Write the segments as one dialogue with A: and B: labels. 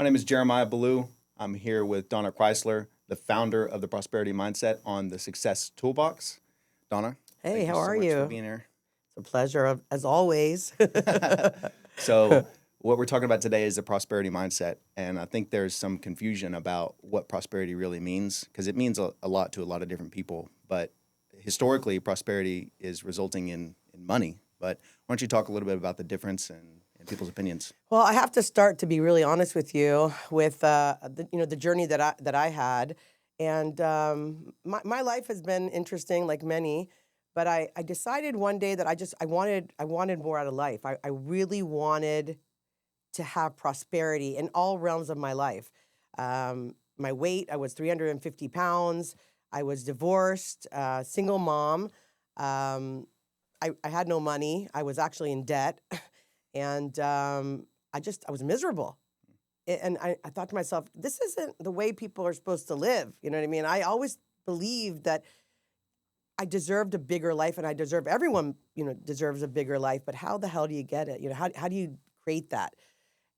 A: name is Jeremiah Ballou. I'm here with Donna Chrysler, the founder of the Prosperity Mindset on the Success Toolbox. Donna,
B: Hey,
A: thank you
B: how
A: so
B: are
A: much
B: you?
A: for being here.
B: It's a pleasure, as always.
A: So, what we're talking about today is the prosperity mindset, and I think there's some confusion about what prosperity really means because it means a lot to a lot of different people. But historically, prosperity is resulting in money. But why don't you talk a little bit about the difference and people's opinions?
B: Well, I have to start, to be really honest with you, with the journey that I had, and my life has been interesting, like many. But I decided one day that I wanted more out of life. I really wanted to have prosperity in all realms of my life. My weight, I was 350 pounds. I was divorced, single mom. I had no money. I was actually in debt. And I was miserable. And I thought to myself, this isn't the way people are supposed to live. You know what I mean? I always believed that I deserved a bigger life, and I deserve everyone, deserves a bigger life. But how the hell do you get it? How do you create that?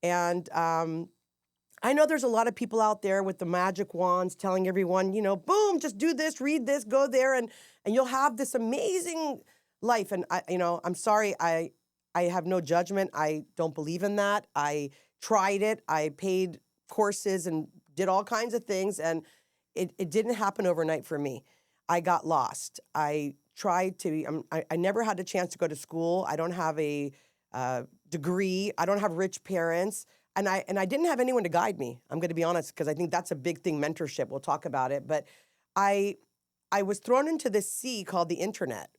B: And I know there's a lot of people out there with the magic wands telling everyone, boom, just do this, read this, go there, and you'll have this amazing life. And I'm sorry, I have no judgment. I don't believe in that. I tried it. I paid courses and did all kinds of things, and it didn't happen overnight for me. I got lost. I tried to. I never had a chance to go to school. I don't have a degree. I don't have rich parents. And I didn't have anyone to guide me. I'm going to be honest, because I think that's a big thing, mentorship. We'll talk about it. But I was thrown into this sea called the internet.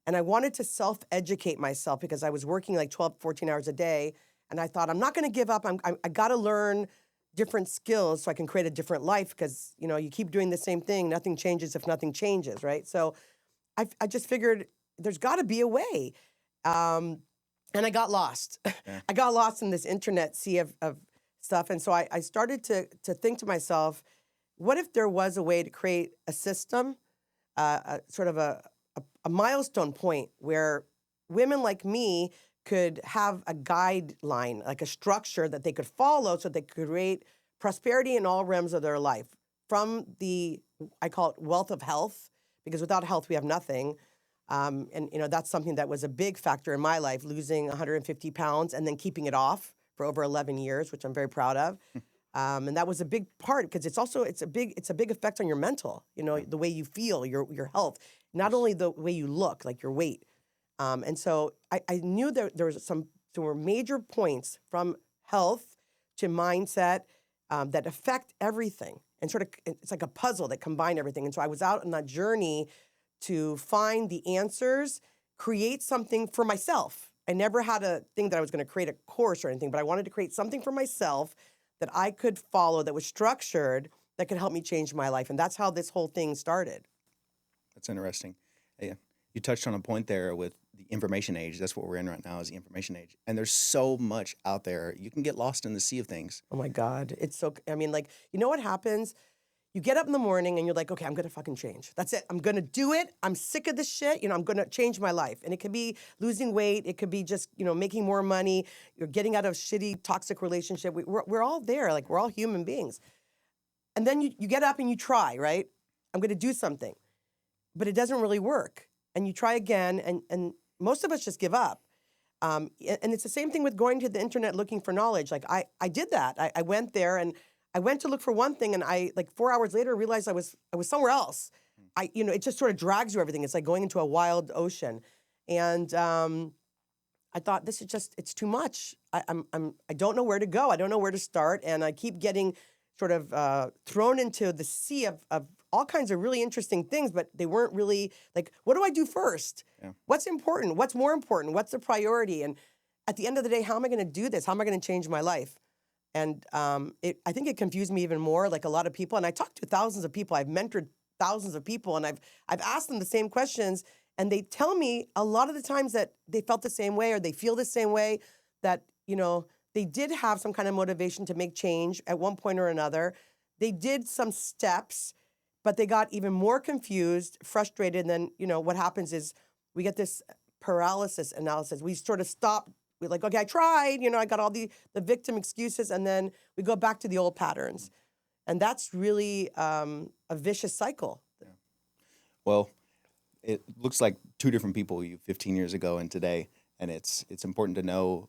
B: And I wanted to self-educate myself because I was working like 12, 14 hours a day. And I thought, I'm not going to give up. I got to learn different skills so I can create a different life, because, you keep doing the same thing. Nothing changes if nothing changes, right? So I just figured there's got to be a way. And I got lost.
A: Yeah.
B: I got lost in this internet sea of stuff. And so I started to think to myself, what if there was a way to create a system, sort of a milestone point where women like me could have a guideline, like a structure that they could follow so they could create prosperity in all realms of their life. From I call it wealth of health, because without health, we have nothing. And that's something that was a big factor in my life, losing 150 pounds and then keeping it off for over 11 years, which I'm very proud of. And that was a big part, because it's a big effect on your mental, the way you feel, your health, not only the way you look, like your weight. And so I knew there were major points from health to mindset that affect everything. And sort of, it's like a puzzle that combined everything. And so I was out on that journey to find the answers, create something for myself. I never had a thing that I was going to create a course or anything, but I wanted to create something for myself that I could follow, that was structured, that could help me change my life. And that's how this whole thing started.
A: That's interesting. Yeah. You touched on a point there with the information age. That's what we're in right now, is the information age. And there's so much out there. You can get lost in the sea of things.
B: Oh my God. You know what happens? You get up in the morning and you're like, okay, I'm going to fucking change. That's it. I'm going to do it. I'm sick of this shit. I'm going to change my life. And it could be losing weight. It could be just, making more money. You're getting out of shitty, toxic relationship. We're all there. Like, we're all human beings. And then you get up and you try, right? I'm going to do something. But it doesn't really work. And you try again, and most of us just give up. And it's the same thing with going to the internet looking for knowledge. Like, I did that. I went there, and I went to look for one thing, and I, like, 4 hours later, realized I was somewhere else. It just sort of drags you everything. It's like going into a wild ocean. And I thought, this is just, it's too much. I don't know where to go. I don't know where to start. And I keep getting sort of thrown into the sea of all kinds of really interesting things, but they weren't really, like, what do I do first?
A: Yeah.
B: What's important? What's more important? What's the priority? And at the end of the day, how am I going to do this? How am I going to change my life? And I think it confused me even more, like a lot of people. And I talked to thousands of people. I've mentored thousands of people, and I've asked them the same questions. And they tell me a lot of the times that they felt the same way, or they feel the same way, that, they did have some kind of motivation to make change at one point or another. They did some steps, but they got even more confused, frustrated. And then, what happens is we get this paralysis analysis. We sort of stop we're like, okay, I tried, I got all the victim excuses, and then we go back to the old patterns. And that's really a vicious cycle.
A: Well, it looks like two different people, you 15 years ago and today, and it's important to know.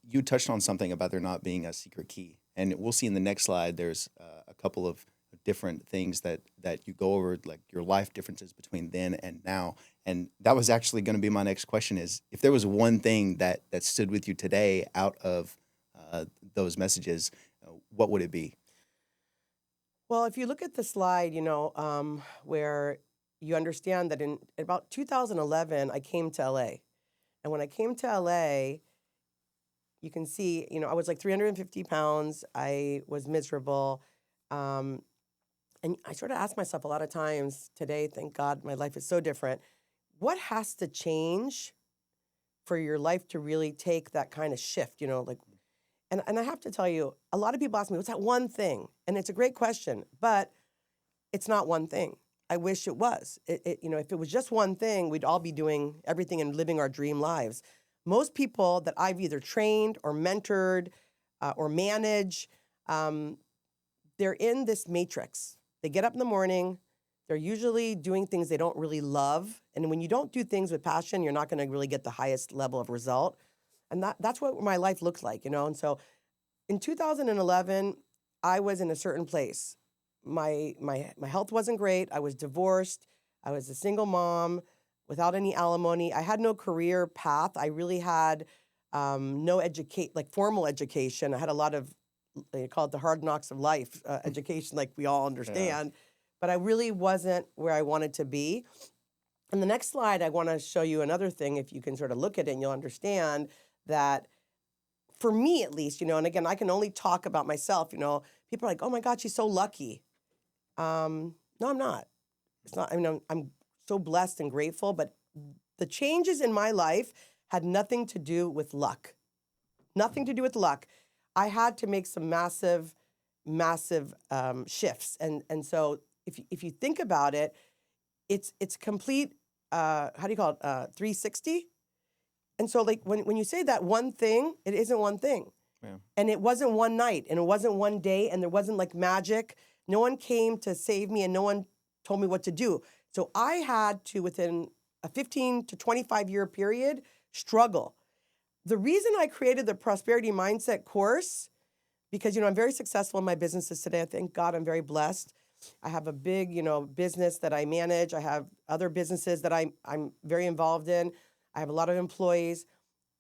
A: You touched on something about there not being a secret key, and we'll see in the next slide. There's a couple of different things that you go over, like your life differences between then and now. And that was actually going to be my next question: is if there was one thing that stood with you today out of those messages, what would it be?
B: Well, if you look at the slide, where you understand that in about 2011, I came to LA. And when I came to LA, you can see, I was like 350 pounds. I was miserable. And I sort of asked myself a lot of times today, thank God my life is so different. What has to change for your life to really take that kind of shift, like, and I have to tell you, a lot of people ask me, what's that one thing? And it's a great question, but it's not one thing. I wish it was. If it was just one thing, we'd all be doing everything and living our dream lives. Most people that I've either trained or mentored or manage, they're in this matrix. They get up in the morning. They're usually doing things they don't really love. And when you don't do things with passion, you're not going to really get the highest level of result. And that's what my life looked like, And so in 2011, I was in a certain place. My health wasn't great. I was divorced. I was a single mom without any alimony. I had no career path. I really had no formal education. I had a lot of, they call it the hard knocks of life education, like we all understand. Yeah. But I really wasn't where I wanted to be. And the next slide, I want to show you another thing. If you can sort of look at it, and you'll understand that for me, at least, and again, I can only talk about myself, people are like, oh my God, she's so lucky. No, I'm not. It's not, I'm so blessed and grateful, but the changes in my life had nothing to do with luck. Nothing to do with luck. I had to make some massive shifts. And so if you think about it, it's complete, how do you call it, 360? And so like when you say that one thing, it isn't one thing. Yeah. And it wasn't one night, and it wasn't one day, and there wasn't like magic. No one came to save me, and no one told me what to do. So I had to, within a 15 to 25 year period, struggle. The reason I created the Prosperity Mindset course, because, I'm very successful in my businesses today. I thank God I'm very blessed. I have a big, business that I manage. I have other businesses that I'm very involved in. I have a lot of employees.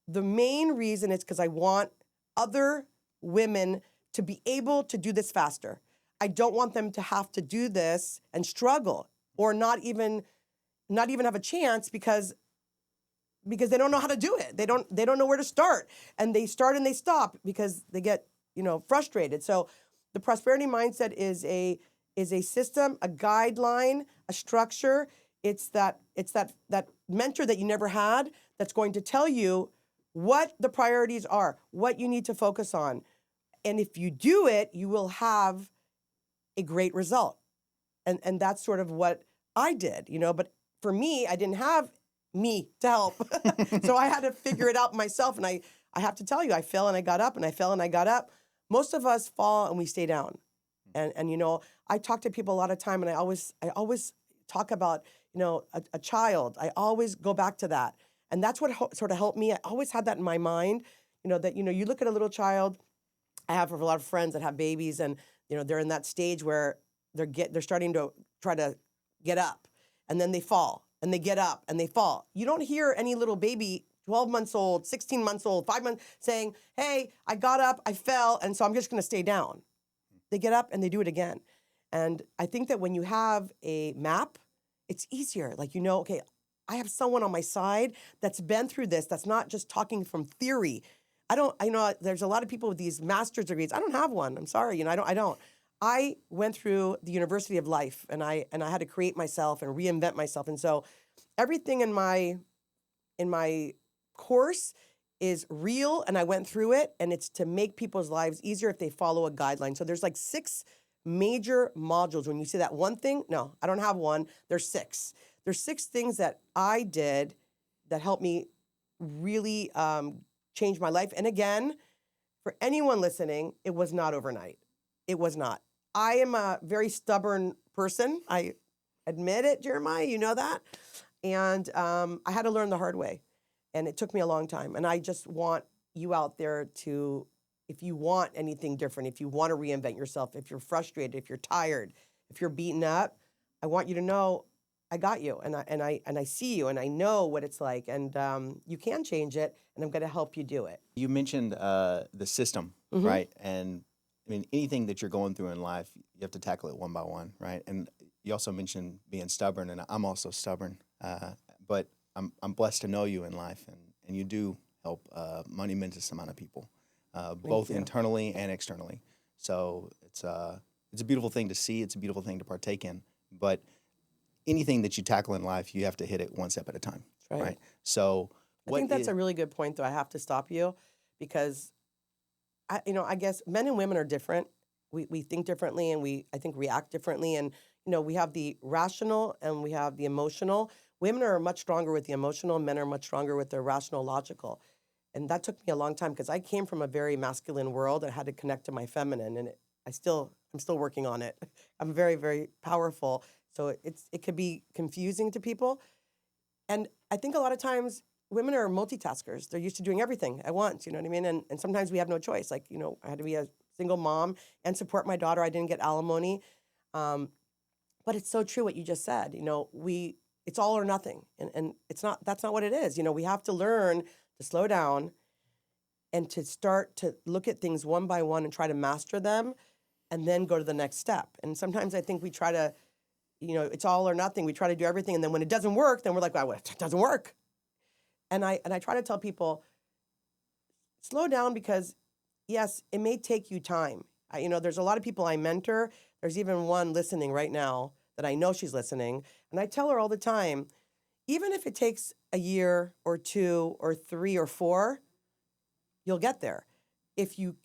B: The main reason is because I want other women to be able to do this faster. I don't want them to have to do this and struggle, or not even have a chance because they don't know how to do it. They don't know where to start. And they start and they stop because they get, frustrated. So the Prosperity Mindset is a system, a guideline, a structure. It's that mentor that you never had that's going to tell you what the priorities are, what you need to focus on. And if you do it, you will have a great result. And that's sort of what I did, but for me, I didn't have me to help. So I had to figure it out myself. And I have to tell you, I fell and I got up, and I fell and I got up. Most of us fall and we stay down. And I talk to people a lot of time, and I always talk about, a child. I always go back to that. And that's what sort of helped me. I always had that in my mind, that, you look at a little child. I have a lot of friends that have babies, and, they're in that stage where they're starting to try to get up, and then they fall, and they get up and they fall. You don't hear any little baby, 12 months old, 16 months old, 5 months, saying, hey, I got up, I fell, and so I'm just going to stay down. They get up and they do it again. And I think that when you have a map, it's easier. Like, okay, I have someone on my side that's been through this, that's not just talking from theory. There's a lot of people with these master's degrees. I don't have one. I'm sorry. I don't. I went through the University of Life, and I had to create myself and reinvent myself. And so everything in my course is real, and I went through it, and it's to make people's lives easier if they follow a guideline. So there's like 6 major modules. When you say that one thing, no, I don't have one. There's 6. There's 6 things that I did that helped me really changed my life. And again, for anyone listening, it was not overnight. It was not. I am a very stubborn person. I admit it, Jeremiah, you know that. And I had to learn the hard way. And it took me a long time. And I just want you out there to, if you want anything different, if you want to reinvent yourself, if you're frustrated, if you're tired, if you're beaten up, I want you to know I got you, and I see you, and I know what it's like, and you can change it, and I'm going to help you do it.
A: You mentioned the system, right? And I mean, anything that you're going through in life, you have to tackle it one by one, right? And you also mentioned being stubborn, and I'm also stubborn, but I'm blessed to know you in life, and you do help a monumentous amount of people, both internally and externally. So it's a beautiful thing to see. It's a beautiful thing to partake in, but anything that you tackle in life, you have to hit it one step at a time, right? So
B: I think that's a really good point, though. I have to stop you because, I guess men and women are different. We think differently, and I think, react differently. And, we have the rational and we have the emotional. Women are much stronger with the emotional. Men are much stronger with the rational, logical. And that took me a long time because I came from a very masculine world. I had to connect to my feminine, and I'm still working on it. I'm very, very powerful. So it could be confusing to people. And I think a lot of times women are multitaskers. They're used to doing everything at once, you know what I mean? And sometimes we have no choice. Like, I had to be a single mom and support my daughter. I didn't get alimony. But it's so true what you just said. It's all or nothing. And that's not what it is. We have to learn to slow down and to start to look at things one by one and try to master them and then go to the next step. And sometimes I think we try to, it's all or nothing. We try to do everything, and then when it doesn't work, then we're like, well, it doesn't work. And I try to tell people, slow down, because yes, it may take you time. There's a lot of people I mentor. There's even one listening right now that I know she's listening, and I tell her all the time, even if it takes a year or 2 or 3 or 4, you'll get there. If you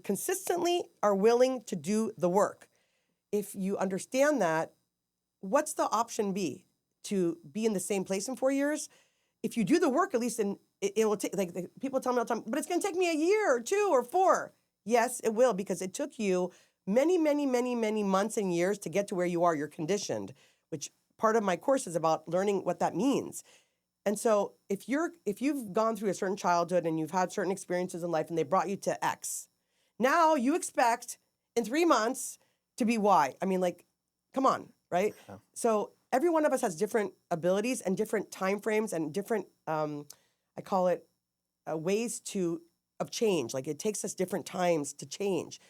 B: consistently are willing to do the work. If you understand that, what's the option B? To be in the same place in 4 years? If you do the work, at least it will take, like people tell me all the time, but it's going to take me a year or 2 or 4. Yes, it will, because it took you many, many, many, many months and years to get to where you are. You're conditioned, which part of my course is about learning what that means. And so if you've gone through a certain childhood and you've had certain experiences in life and they brought you to X, now you expect in 3 months to be Y. I mean, like, come on, right? Yeah. So every one of us has different abilities and different time frames and different, I call it, ways of change. Like, it takes us different times to change.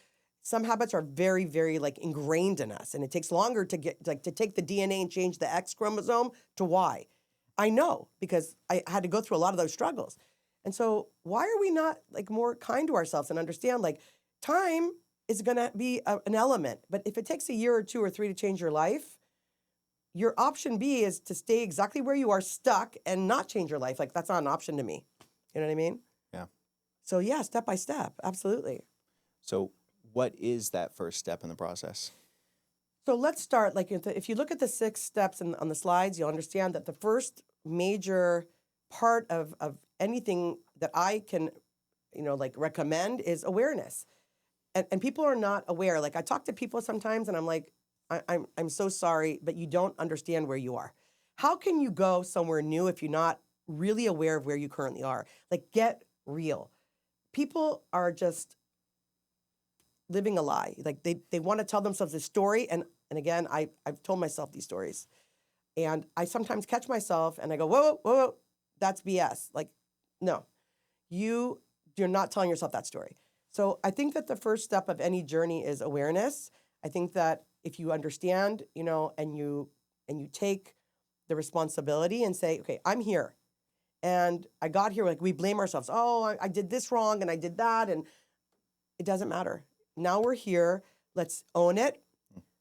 B: Some habits are very, very ingrained in us, and it takes longer to get to take the DNA and change the X chromosome to Y. I know, because I had to go through a lot of those struggles. And so why are we not more kind to ourselves and understand time is going to be an element, but if it takes a year or 2 or 3 to change your life, your option B is to stay exactly where you are, stuck, and not change your life. That's not an option to me. You know what I mean?
A: Yeah.
B: So yeah, step by step, absolutely.
A: So what is that first step in the process?
B: So let's start, if you look at the 6 steps on the slides, you'll understand that the first major part of anything that I can, recommend is awareness. And people are not aware. I talk to people sometimes and I'm like, I'm so sorry, but you don't understand where you are. How can you go somewhere new if you're not really aware of where you currently are? Get real. People are just living a lie. They want to tell themselves a story. And again, I've told myself these stories. And I sometimes catch myself and I go, whoa, that's BS. No, you're not telling yourself that story. So I think that the first step of any journey is awareness. I think that if you understand, and you take the responsibility and say, okay, I'm here. And I got here, we blame ourselves. Oh, I did this wrong and I did that. And it doesn't matter. Now we're here. Let's own it.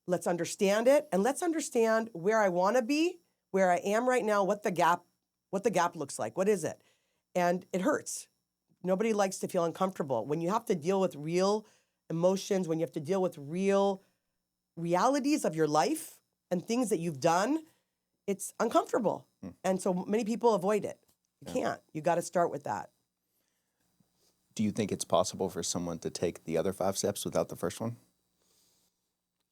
B: Let's understand it. And let's understand where I want to be, where I am right now, what the gap looks like. What is it? And it hurts. Nobody likes to feel uncomfortable. When you have to deal with real emotions, when you have to deal with real realities of your life and things that you've done, it's uncomfortable. And so many people avoid it. You can't. You got to start with that.
A: Do you think it's possible for someone to take the other 5 steps without the first one?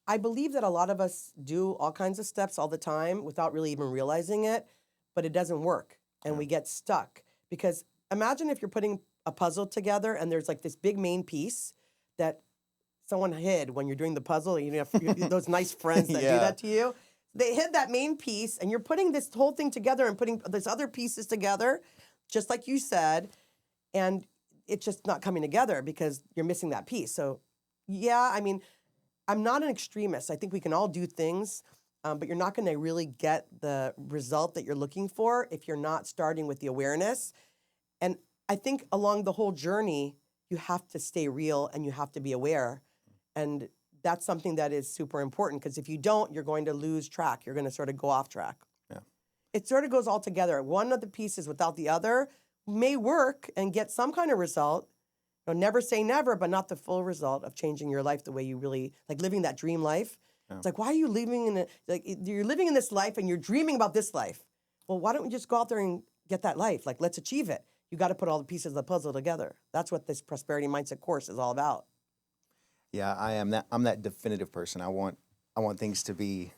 B: I believe that a lot of us do all kinds of steps all the time without really even realizing it, but it doesn't work and
A: Yeah.
B: we get stuck. Because imagine if you're putting a puzzle together and there's like this big main piece that someone hid when you're doing the puzzle. You have those nice friends that do
A: Yeah.
B: that to you. They hid that main piece and you're putting this whole thing together and putting these other pieces together, just like you said, and it's just not coming together because you're missing that piece. So, yeah, I mean, I'm not an extremist. I think we can all do things, but you're not going to really get the result that you're looking for if you're not starting with the awareness. And I think along the whole journey, you have to stay real and you have to be aware. And that's something that is super important because if you don't, you're going to lose track. You're going to sort of go off track.
A: Yeah.
B: It sort of goes all together. One of the pieces without the other may work and get some kind of result. Never say never, but not the full result of changing your life the way you really like living that dream life.
A: Yeah.
B: It's like, why are you living in you're living in this life and you're dreaming about this life? Well, why don't we just go out there and get that life? Like, let's achieve it. You got to put all the pieces of the puzzle together. That's what this prosperity mindset course is all about.
A: Yeah, I'm that definitive person. I want things to be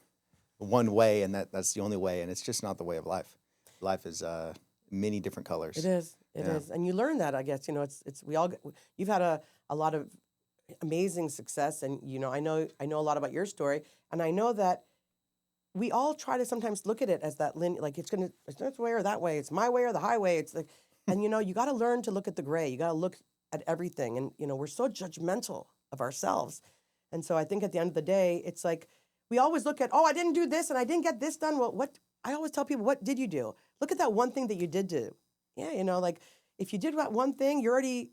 A: one way, and that's the only way, and it's just not the way of life. Life is many different colors.
B: It is. It is. And you learn that, I guess. It's we all you've had a lot of amazing success, and I know a lot about your story, and I know that we all try to sometimes look at it as that like it's this way or that way. It's my way or the highway. It's like, and you got to learn to look at the gray. You got to look at everything, and we're so judgmental of ourselves, and so I think at the end of the day, it's like we always look at, oh, I didn't do this and I didn't get this done. Well, what I always tell people, what did you do? Look at that one thing that you did do. Yeah, like if you did that one thing, you're already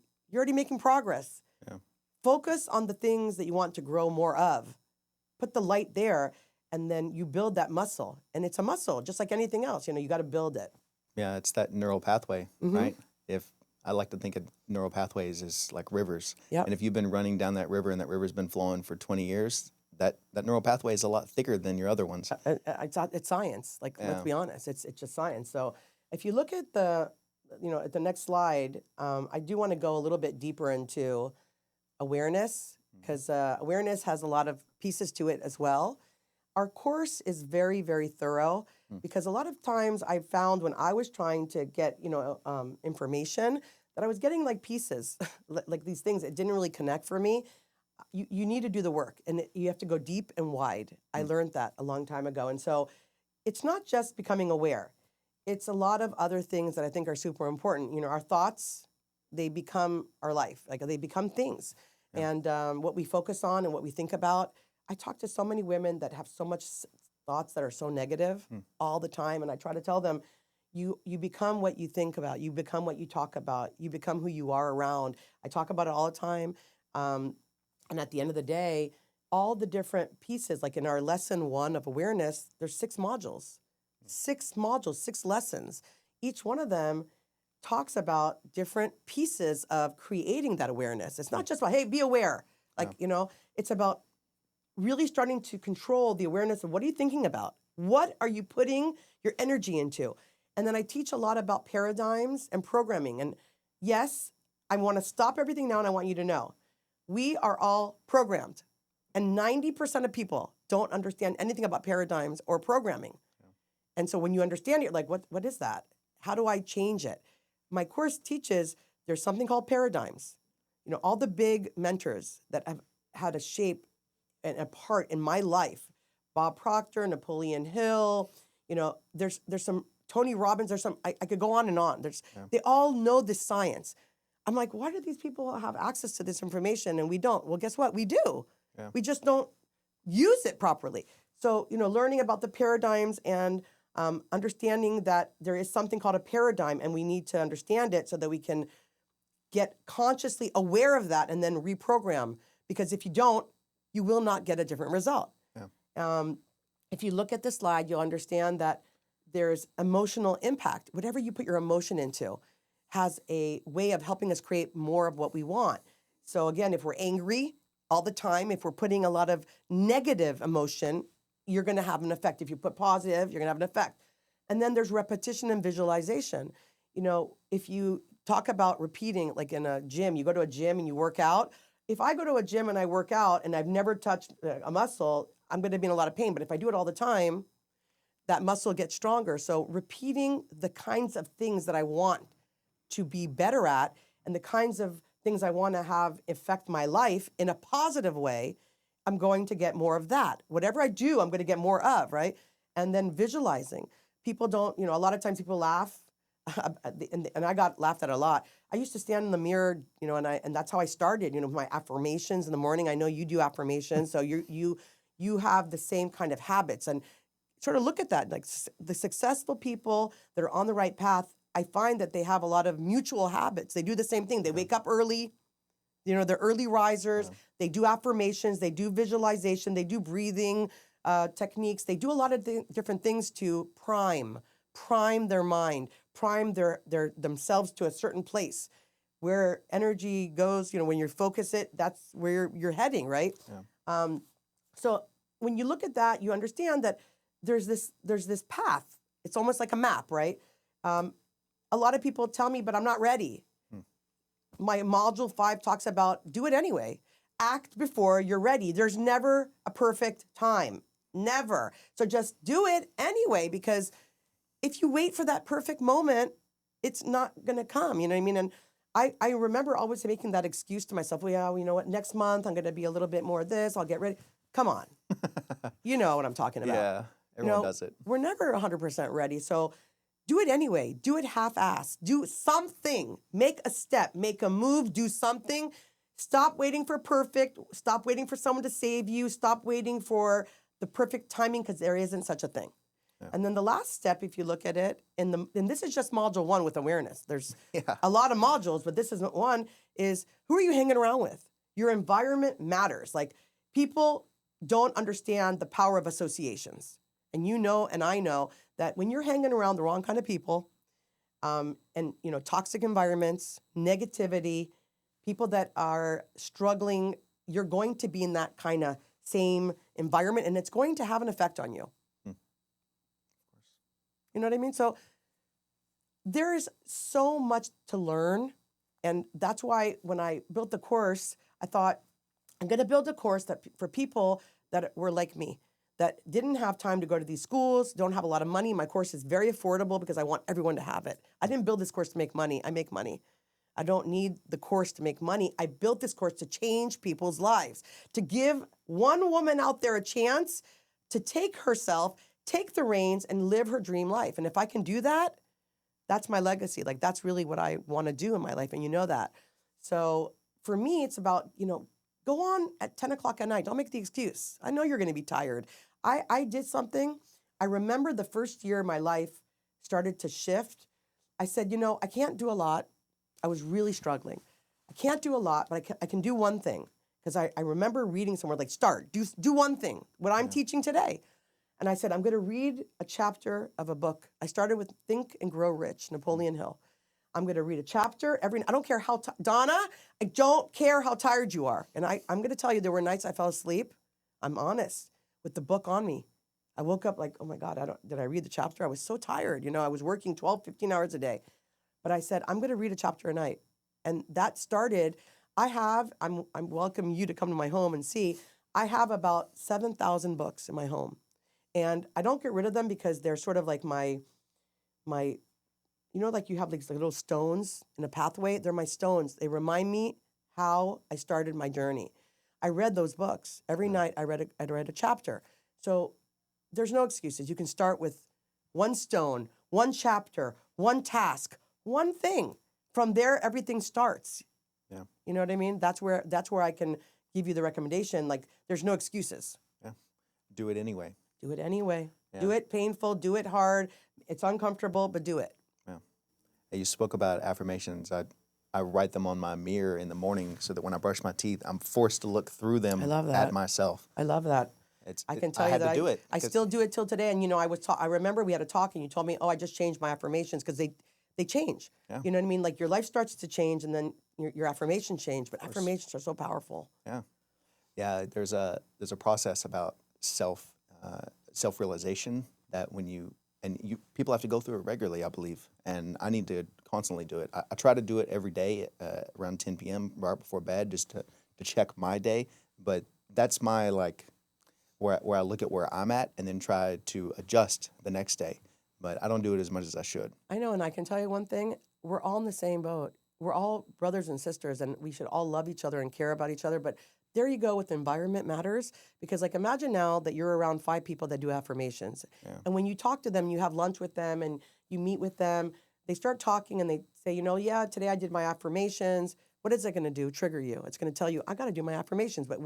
B: making progress.
A: Yeah.
B: Focus on the things that you want to grow more of. Put the light there, and then you build that muscle. And it's a muscle, just like anything else. You got to build it.
A: Yeah, it's that neural pathway,
B: Mhm.
A: right? If I like to think of neural pathways as like rivers.
B: Yep.
A: And if you've been running down that river and that river's been flowing for 20 years, that neural pathway is a lot thicker than your other ones.
B: It's science. Like,
A: Yeah.
B: let's be honest. It's just science. So if you look at at the next slide, I do want to go a little bit deeper into awareness because awareness has a lot of pieces to it as well. Our course is very, very thorough because a lot of times I found when I was trying to get, information that I was getting like pieces, like these things that didn't really connect for me. You need to do the work and you have to go deep and wide. I learned that a long time ago. And so it's not just becoming aware. It's a lot of other things that I think are super important. Our thoughts, they become our life. Like they become things.
A: Yeah.
B: And what we focus on and what we think about. I talk to so many women that have so much thoughts that are so negative all the time. And I try to tell them, you become what you think about. You become what you talk about. You become who you are around. I talk about it all the time. And at the end of the day, all the different pieces, like in our lesson 1 of awareness, there's 6 modules. 6 modules, 6 lessons. Each one of them talks about different pieces of creating that awareness. It's not just about, hey, be aware. Like, it's about really starting to control the awareness of what are you thinking about? What are you putting your energy into? And then I teach a lot about paradigms and programming. And yes, I want to stop everything now and I want you to know, we are all programmed. And 90% of people don't understand anything about paradigms or programming. Yeah. And so when you understand it, you're like, what is that? How do I change it? My course teaches there's something called paradigms. All the big mentors that have had a shape and a part in my life, Bob Proctor, Napoleon Hill, there's some Tony Robbins, there's some, I could go on and on. They all know this science. I'm like, why do these people have access to this information and we don't? Well, guess what? We do. Yeah. We just don't use it properly. So, learning about the paradigms and understanding that there is something called a paradigm and we need to understand it so that we can get consciously aware of that and then reprogram. Because if you don't, you will not get a different result. Yeah. If you look at the slide, you'll understand that there's emotional impact. Whatever you put your emotion into has a way of helping us create more of what we want. So again, if we're angry all the time, if we're putting a lot of negative emotion, you're going to have an effect. If you put positive, you're going to have an effect. And then there's repetition and visualization. If you talk about repeating, like in a gym, you go to a gym and you work out. If I go to a gym and I work out and I've never touched a muscle, I'm going to be in a lot of pain. But if I do it all the time, that muscle gets stronger. So repeating the kinds of things that I want to be better at and the kinds of things I want to have affect my life in a positive way, I'm going to get more of that. Whatever I do, I'm going to get more of, right? And then visualizing. People don't, a lot of times people laugh, and I got laughed at a lot. I used to stand in the mirror, and that's how I started, my affirmations in the morning. I know you do affirmations, so you have the same kind of habits. And sort of look at that, like the successful people that are on the right path, I find that they have a lot of mutual habits. They do the same thing. They wake up early, they're early risers.
A: Yeah.
B: They do affirmations, they do visualization, they do breathing techniques. They do a lot of different things to prime their mind, prime their themselves to a certain place where energy goes. When you focus it, that's where you're heading, right?
A: Yeah.
B: So when you look at that, you understand that there's this path. It's almost like a map, right? A lot of people tell me, but I'm not ready. My module 5 talks about do it anyway. Act before you're ready. There's never a perfect time. Never. So just do it anyway, because if you wait for that perfect moment, it's not going to come. You know what I mean? And I remember always making that excuse to myself. Well, yeah, you know what? Next month, I'm going to be a little bit more of this. I'll get ready. Come on. You know what I'm talking about.
A: Yeah, everyone does it.
B: We're never 100% ready. So do it anyway. Do it half-assed. Do something. Make a step. Make a move. Do something. Stop waiting for perfect. Stop waiting for someone to save you. Stop waiting for the perfect timing, because there isn't such a thing. Yeah. And then the last step, if you look at it, and this is just module 1 with awareness. There's a lot of modules, but this isn't one, is who are you hanging around with? Your environment matters. Like, people don't understand the power of associations. And and I know that when you're hanging around the wrong kind of people, and toxic environments, negativity, people that are struggling, you're going to be in that kind of same environment, and it's going to have an effect on you. You know what I mean? So there is so much to learn, and that's why when I built the course, I thought I'm going to build a course that for people that were like me, that didn't have time to go to these schools, don't have a lot of money. My course is very affordable because I want everyone to have it. I didn't build this course to make money. I make money. I don't need the course to make money. I built this course to change people's lives, to give one woman out there a chance to take the reins and live her dream life. And if I can do that, that's my legacy. Like, that's really what I want to do in my life. And you know that. So for me, it's about, go on at 10 o'clock at night. Don't make the excuse. I know you're going to be tired. I did something. I remember the first year my life started to shift. I said, I can't do a lot. I was really struggling. I can't do a lot, but I can do one thing. Because I remember reading somewhere like, do one thing, what I'm teaching today. And I said, I'm going to read a chapter of a book. I started with Think and Grow Rich, Napoleon Hill. I'm going to read a chapter I don't care how, Donna, I don't care how tired you are. And I'm going to tell you, there were nights I fell asleep. I'm honest, with the book on me. I woke up like, oh my God, did I read the chapter? I was so tired. I was working 12, 15 hours a day. But I said, I'm going to read a chapter a night. And that started, I'm welcome you to come to my home and see, I have about 7,000 books in my home. And I don't get rid of them because they're sort of like my like you have these little stones in a pathway. They're my stones. They remind me how I started my journey. I read those books. Every night I read a chapter. So there's no excuses. You can start with one stone, one chapter, one task, one thing. From there, everything starts.
A: Yeah.
B: You know what I mean? That's where I can give you the recommendation. Like, there's no excuses.
A: Yeah. Do it anyway.
B: Do it anyway.
A: Yeah.
B: Do it painful. Do it hard. It's uncomfortable, but do it.
A: Yeah. You spoke about affirmations. I write them on my mirror in the morning so that when I brush my teeth, I'm forced to look through them at myself.
B: I love that. I can tell you that I still do it till today. And I remember we had a talk and you told me, I just changed my affirmations because they change. Yeah. You know what I mean? Like, your life starts to change and then your affirmations change. But affirmations are so powerful.
A: Yeah. Yeah. There's a process about self-realization that people have to go through it regularly, I believe. And I need to constantly do it. I try to do it every day around 10 p.m. right before bed, just to check my day. But that's my like where I look at where I'm at and then try to adjust the next day. But I don't do it as much as I should.
B: I know, and I can tell you one thing: we're all in the same boat. We're all brothers and sisters, and we should all love each other and care about each other. But there you go with environment matters, because like imagine now that you're around 5 people that do affirmations,
A: Yeah.
B: and when you talk to them, you have lunch with them, and you meet with them. They start talking, and they say, yeah, today I did my affirmations. What is it going to do? Trigger you. It's going to tell you, I got to do my affirmations. But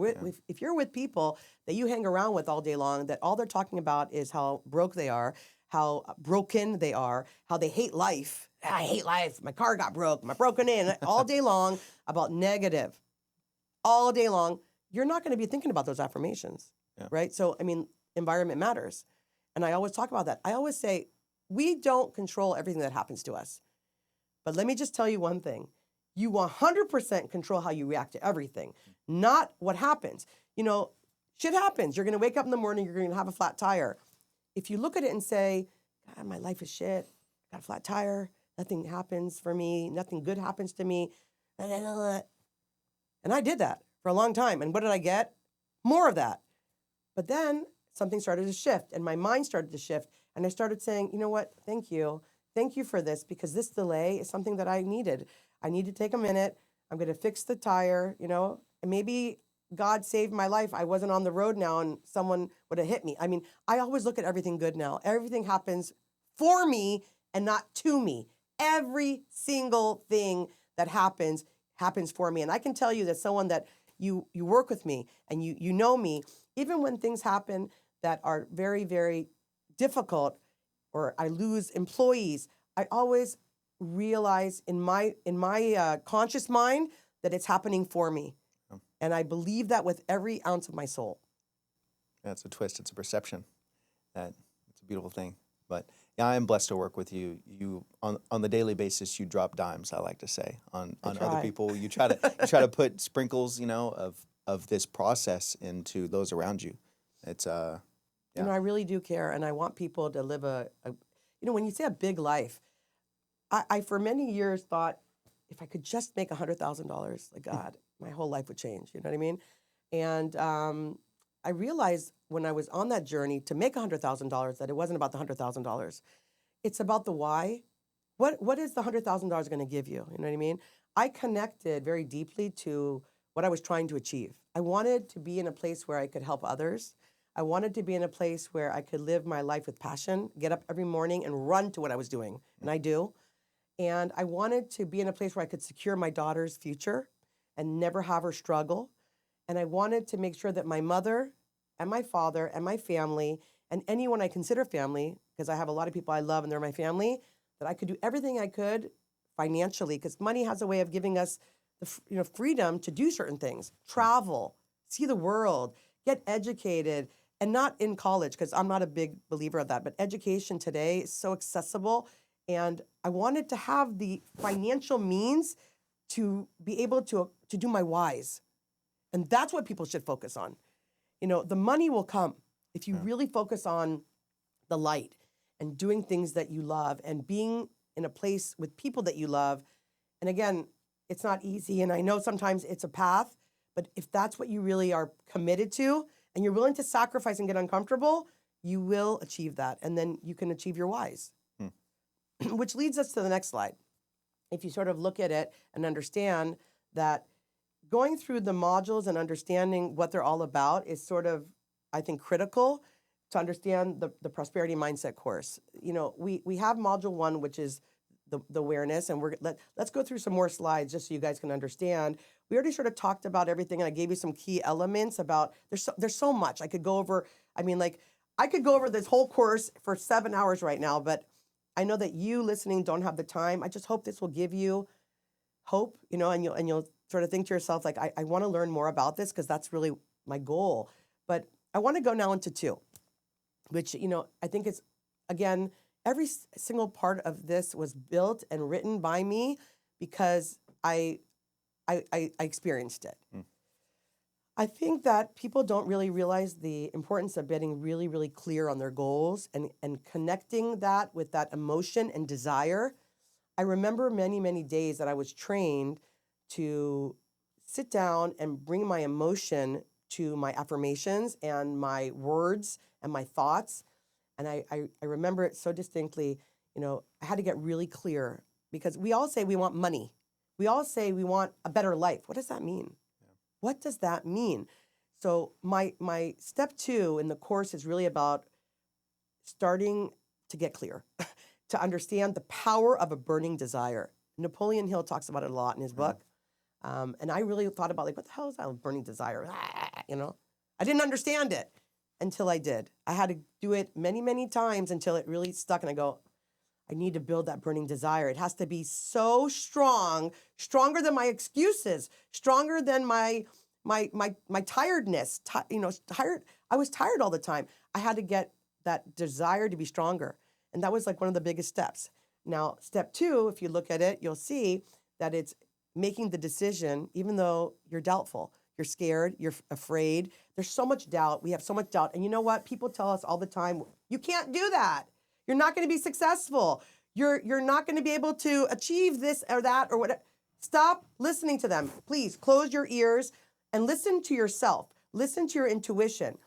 B: if you're with people that you hang around with all day long, that all they're talking about is how broke they are, how broken they are, how they hate life. I hate life. My car got broke. My broken in all day long about negative. All day long, you're not going to be thinking about those affirmations, right? So, I mean, environment matters. And I always talk about that. I always say, we don't control everything that happens to us. But let me just tell you one thing. You 100% control how you react to everything, not what happens. Shit happens. You're going to wake up in the morning, you're going to have a flat tire. If you look at it and say, God, my life is shit, I got a flat tire, nothing happens for me, nothing good happens to me. And I did that for a long time. And what did I get? More of that. But then something started to shift, and my mind started to shift. And I started saying, you know what? Thank you. Thank you for this, because this delay is something that I needed. I need to take a minute. I'm going to fix the tire, and maybe God saved my life. I wasn't on the road now and someone would have hit me. I mean, I always look at everything good now. Everything happens for me and not to me. Every single thing that happens for me. And I can tell you that someone that you work with me and you know me, even when things happen that are very, very difficult, or I lose employees, I always realize in my conscious mind that it's happening for me. And I believe that with every ounce of my soul.
A: Yeah, it's a twist. It's a perception. It's a beautiful thing. But yeah, I am blessed to work with you. You on the daily basis, you drop dimes, I like to say, on other people. You try to put sprinkles, of this process into those around you. It's yeah.
B: I really do care, and I want people to live when you say a big life, I for many years thought, if I could just make $100,000, like God, my whole life would change. You know what I mean? And I realized when I was on that journey to make $100,000 that it wasn't about the $100,000. It's about the why. What is the $100,000 going to give you? You know what I mean? I connected very deeply to what I was trying to achieve. I wanted to be in a place where I could help others. I wanted to be in a place where I could live my life with passion, get up every morning and run to what I was doing. And I do. And I wanted to be in a place where I could secure my daughter's future and never have her struggle. And I wanted to make sure that my mother and my father and my family and anyone I consider family, because I have a lot of people I love and they're my family, that I could do everything I could financially, because money has a way of giving us the freedom to do certain things, travel, see the world, get educated, and not in college, because I'm not a big believer of that, but education today is so accessible. And I wanted to have the financial means to be able to do my whys. And that's what people should focus on. The money will come if you really focus on the light and doing things that you love and being in a place with people that you love. And again, it's not easy. And I know sometimes it's a path, but if that's what you really are committed to and you're willing to sacrifice and get uncomfortable, you will achieve that. And then you can achieve your whys. Which leads us to the next slide. If you sort of look at it and understand that going through the modules and understanding what they're all about is sort of, I think, critical to understand the prosperity mindset course. We have module 1, which is the awareness, and let's go through some more slides just so you guys can understand. We already sort of talked about everything, and I gave you some key elements about, there's so much I could go over. I could go over this whole course for 7 hours right now, but I know that you listening don't have the time. I just hope this will give you hope, and you'll sort of think to yourself, like, I want to learn more about this, because that's really my goal. But I want to go now into 2, which, I think it's, again, every single part of this was built and written by me because I experienced it. I think that people don't really realize the importance of getting really, really clear on their goals and connecting that with that emotion and desire. I remember many, many days that I was trained to sit down and bring my emotion to my affirmations and my words and my thoughts. And I remember it so distinctly. I had to get really clear because we all say we want money. We all say we want a better life. What does that mean? What does that mean? So my step 2 in the course is really about starting to get clear, to understand the power of a burning desire. Napoleon Hill talks about it a lot in his book. And I really thought about what the hell is that burning desire? I didn't understand it until I did. I had to do it many, many times until it really stuck. And I go, I need to build that burning desire. It has to be so strong, stronger than my excuses, stronger than my tiredness. Tired. I was tired all the time. I had to get that desire to be stronger. And that was like one of the biggest steps. Now, step 2, if you look at it, you'll see that it's making the decision, even though you're doubtful, you're scared, you're afraid. There's so much doubt. We have so much doubt. And you know what? People tell us all the time, you can't do that. You're not going to be successful. You're not going to be able to achieve this or that or whatever. Stop listening to them. Please close your ears and listen to yourself. Listen to your intuition.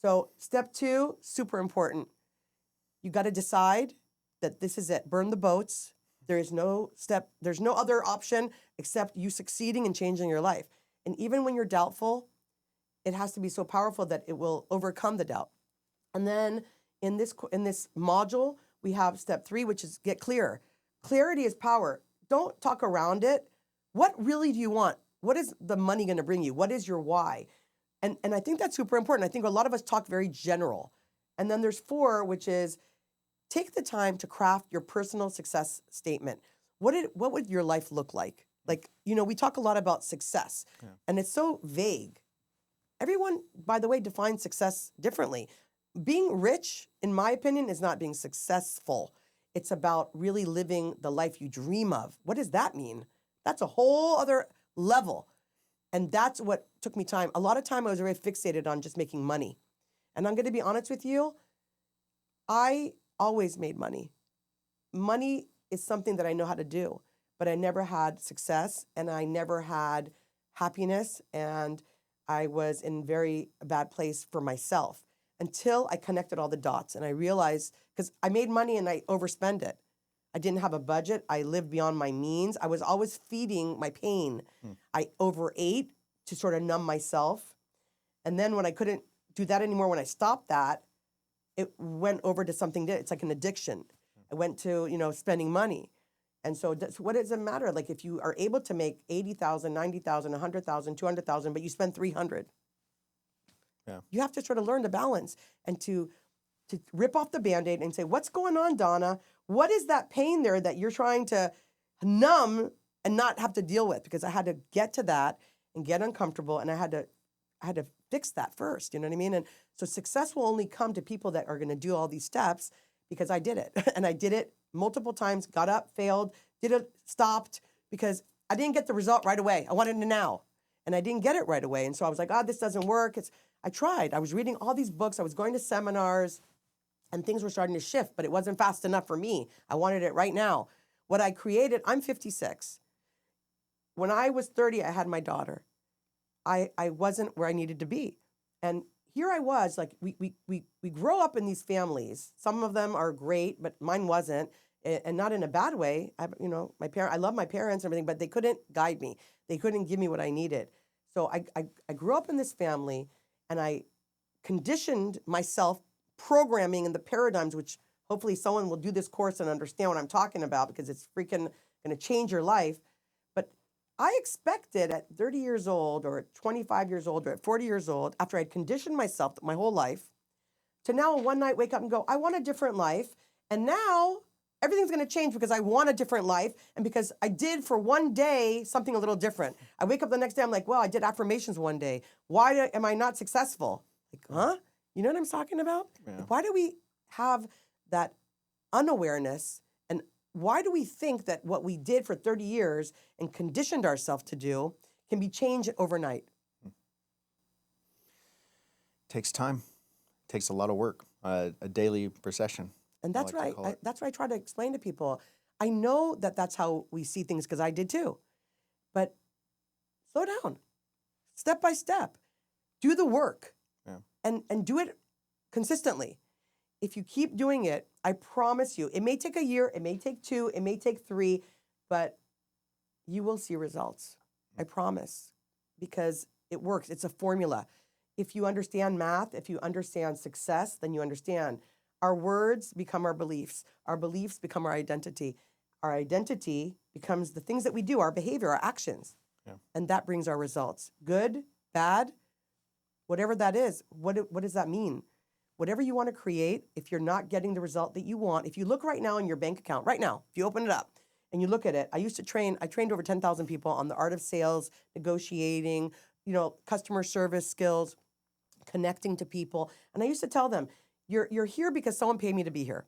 B: So step 2, super important. You got to decide that this is it. Burn the boats. There's no other option except you succeeding and changing your life. And even when you're doubtful, it has to be so powerful that it will overcome the doubt. And then in this module, we have step 3, which is get clear. Clarity is power. Don't talk around it. What really do you want? What is the money going to bring you? What is your why? And I think that's super important. I think a lot of us talk very general. And then there's 4, which is take the time to craft your personal success statement. What would your life look like? We talk a lot about success, and it's so vague. Everyone, by the way, defines success differently. Being rich, in my opinion, is not being successful. It's about really living the life you dream of. What does that mean? That's a whole other level. And that's what took me time. A lot of time I was very fixated on just making money. And I'm going to be honest with you, I always made money. Money is something that I know how to do, but I never had success and I never had happiness, and I was in very bad place for myself until I connected all the dots and I realized, because I made money and I overspent it. I didn't have a budget. I lived beyond my means. I was always feeding my pain. I overate to sort of numb myself. And then when I couldn't do that anymore, when I stopped that, it went over to something it's like an addiction. I went to, spending money. And so what does it matter? Like if you are able to make 80,000, 90,000, 100,000, 200,000, but you spend 300. Yeah. You have to sort of learn to balance and to rip off the Band-Aid and say, what's going on, Donna? What is that pain there that you're trying to numb and not have to deal with? Because I had to get to that and get uncomfortable, and I had to fix that first. You know what I mean? And so success will only come to people that are going to do all these steps, because I did it. And I did it multiple times, got up, failed, did it, stopped, because I didn't get the result right away. I wanted it now. And I didn't get it right away. And so I was like, this doesn't work. I tried. I was reading all these books. I was going to seminars, and things were starting to shift, but it wasn't fast enough for me. I wanted it right now. What I created, I'm 56. When I was 30, I had my daughter. I wasn't where I needed to be. And here I was, like we grow up in these families. Some of them are great, but mine wasn't, and not in a bad way. I love my parents and everything, but they couldn't guide me. They couldn't give me what I needed. So I grew up in this family, and I conditioned myself, programming in the paradigms, which hopefully someone will do this course and understand what I'm talking about, because it's freaking going to change your life. But I expected at 30 years old or at 25 years old or at 40 years old, after I'd conditioned myself my whole life, to now one night wake up and go, I want a different life. And now everything's going to change because I want a different life, and because I did for one day something a little different. I wake up the next day, I'm like, well, I did affirmations one day. Why am I not successful? Like, huh? You know what I'm talking about? Yeah. Why do we have that unawareness, and why do we think that what we did for 30 years and conditioned ourselves to do can be changed overnight?
A: Takes time. Takes a lot of work. A daily procession.
B: And that's right. That's what I try to explain to people. I know that that's how we see things because I did too. But slow down, step by step, do the work, and do it consistently. If you keep doing it, I promise you, it may take a year, it may take 2, it may take 3, but you will see results. I promise, because it works. It's a formula. If you understand math, if you understand success, then you understand. Our words become our beliefs. Our beliefs become our identity. Our identity becomes the things that we do, our behavior, our actions. Yeah. And that brings our results. Good, bad, whatever that is. What does that mean? Whatever you want to create, if you're not getting the result that you want, if you look right now in your bank account, right now, if you open it up and you look at it, I trained over 10,000 people on the art of sales, negotiating, customer service skills, connecting to people. And I used to tell them, you're here because someone paid me to be here,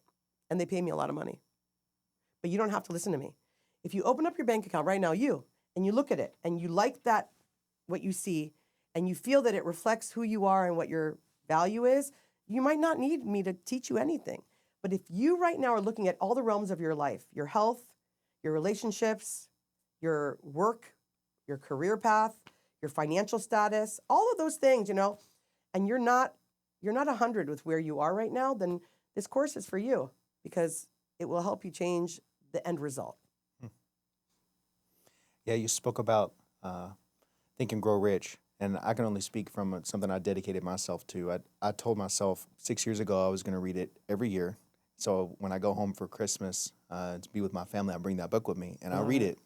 B: and they pay me a lot of money. But you don't have to listen to me. If you open up your bank account right now, and you look at it, and you like that, what you see, and you feel that it reflects who you are and what your value is, you might not need me to teach you anything. But if you right now are looking at all the realms of your life, your health, your relationships, your work, your career path, your financial status, all of those things, and you're not 100 with where you are right now, then this course is for you, because it will help you change the end result.
A: Yeah, you spoke about Think and Grow Rich, and I can only speak from something I dedicated myself to. I told myself 6 years ago I was going to read it every year. So when I go home for Christmas to be with my family, I bring that book with me, and I read it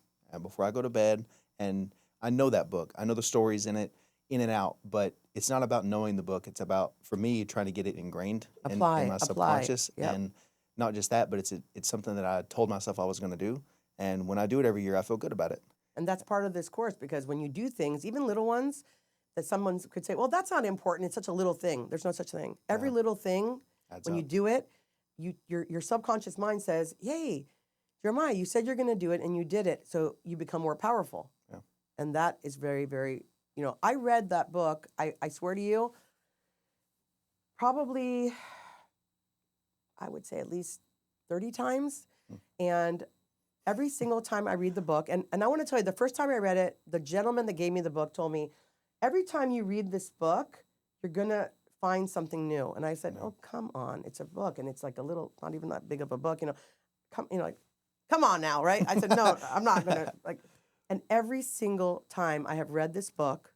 A: before I go to bed. And I know that book. I know the stories in it, in and out, but it's not about knowing the book. It's about, for me, trying to get it ingrained in my subconscious. Yep. And not just that, but it's something that I told myself I was going to do. And when I do it every year, I feel good about it.
B: And that's part of this course, because when you do things, even little ones, that someone could say, well, that's not important. It's such a little thing. There's no such thing. Every little thing, when you do it, your subconscious mind says, hey, Jeremiah, you said you're going to do it, and you did it. So you become more powerful. Yeah. And that is very, very, I read that book, I swear to you, probably, I would say at least 30 times. And every single time I read the book, and I want to tell you, the first time I read it, the gentleman that gave me the book told me, every time you read this book, you're going to find something new. And I said, oh, come on. It's a book, and it's like a little, not even that big of a book, come on now, right? I said, no, I'm not going to, and every single time I have read this book,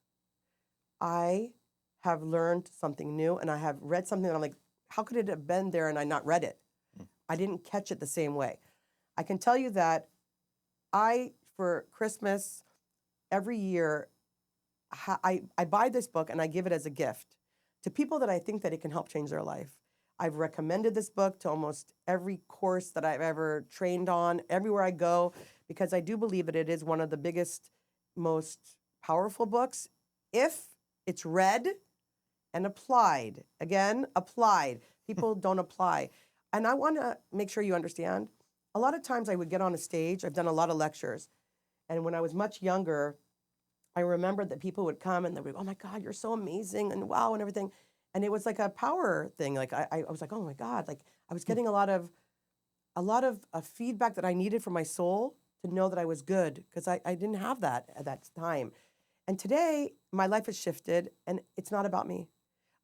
B: I have learned something new, and I have read something that I'm like, how could it have been there and I not read it? I didn't catch it the same way. I can tell you that for Christmas, every year, I buy this book and I give it as a gift to people that I think that it can help change their life. I've recommended this book to almost every course that I've ever trained on, everywhere I go, because I do believe that it is one of the biggest, most powerful books if it's read and applied. Again, applied. People don't apply. And I want to make sure you understand, a lot of times I would get on a stage, I've done a lot of lectures, and when I was much younger, I remembered that people would come and they would go, oh my God, you're so amazing, and wow, and everything. And it was like a power thing. Like I was like, oh my God, like I was getting a lot of feedback that I needed from my soul to know that I was good, because I didn't have that at that time. And today, my life has shifted, and it's not about me.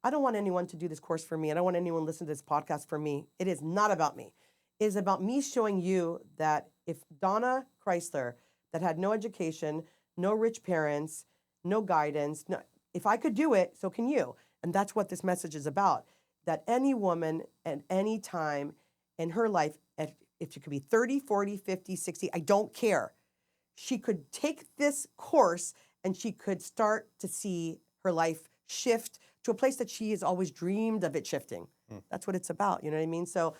B: I don't want anyone to do this course for me. I don't want anyone to listen to this podcast for me. It is not about me. It is about me showing you that if Donna Chrysler, that had no education, no rich parents, no guidance, if I could do it, so can you. And that's what this message is about, that any woman at any time in her life, if she could be 30, 40, 50, 60, I don't care. She could take this course and she could start to see her life shift to a place that she has always dreamed of it shifting. That's what it's about, you know what I mean? So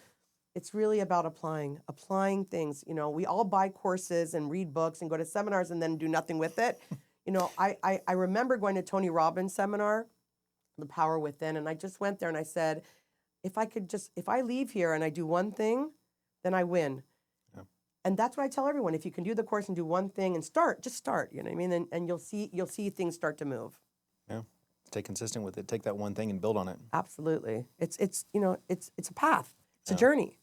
B: it's really about applying things. We all buy courses and read books and go to seminars and then do nothing with it. I remember going to Tony Robbins' seminar, The Power Within, and I just went there and I said, if I leave here and I do one thing, then I win. Yeah. And that's what I tell everyone. If you can do the course and do one thing and just start, you know what I mean? And you'll see things start to move.
A: Yeah. Stay consistent with it. Take that one thing and build on it.
B: Absolutely. It's a path. It's a journey.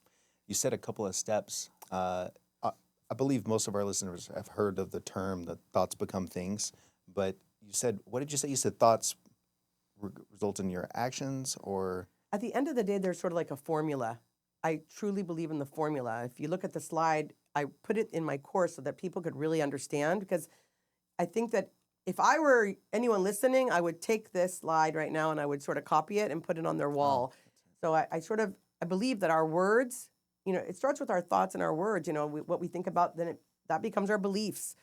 A: You said a couple of steps. I believe most of our listeners have heard of the term that thoughts become things, but you said, what did you say? You said thoughts result in your actions, or
B: At the end of the day, there's sort of like a formula. I truly believe in the formula. If you look at the slide, I put it in my course so that people could really understand, because I think that if I were anyone listening, I would take this slide right now and I would sort of copy it and put it on their wall. So I believe that our words, it starts with our thoughts and our words. What we think about, then that becomes our beliefs.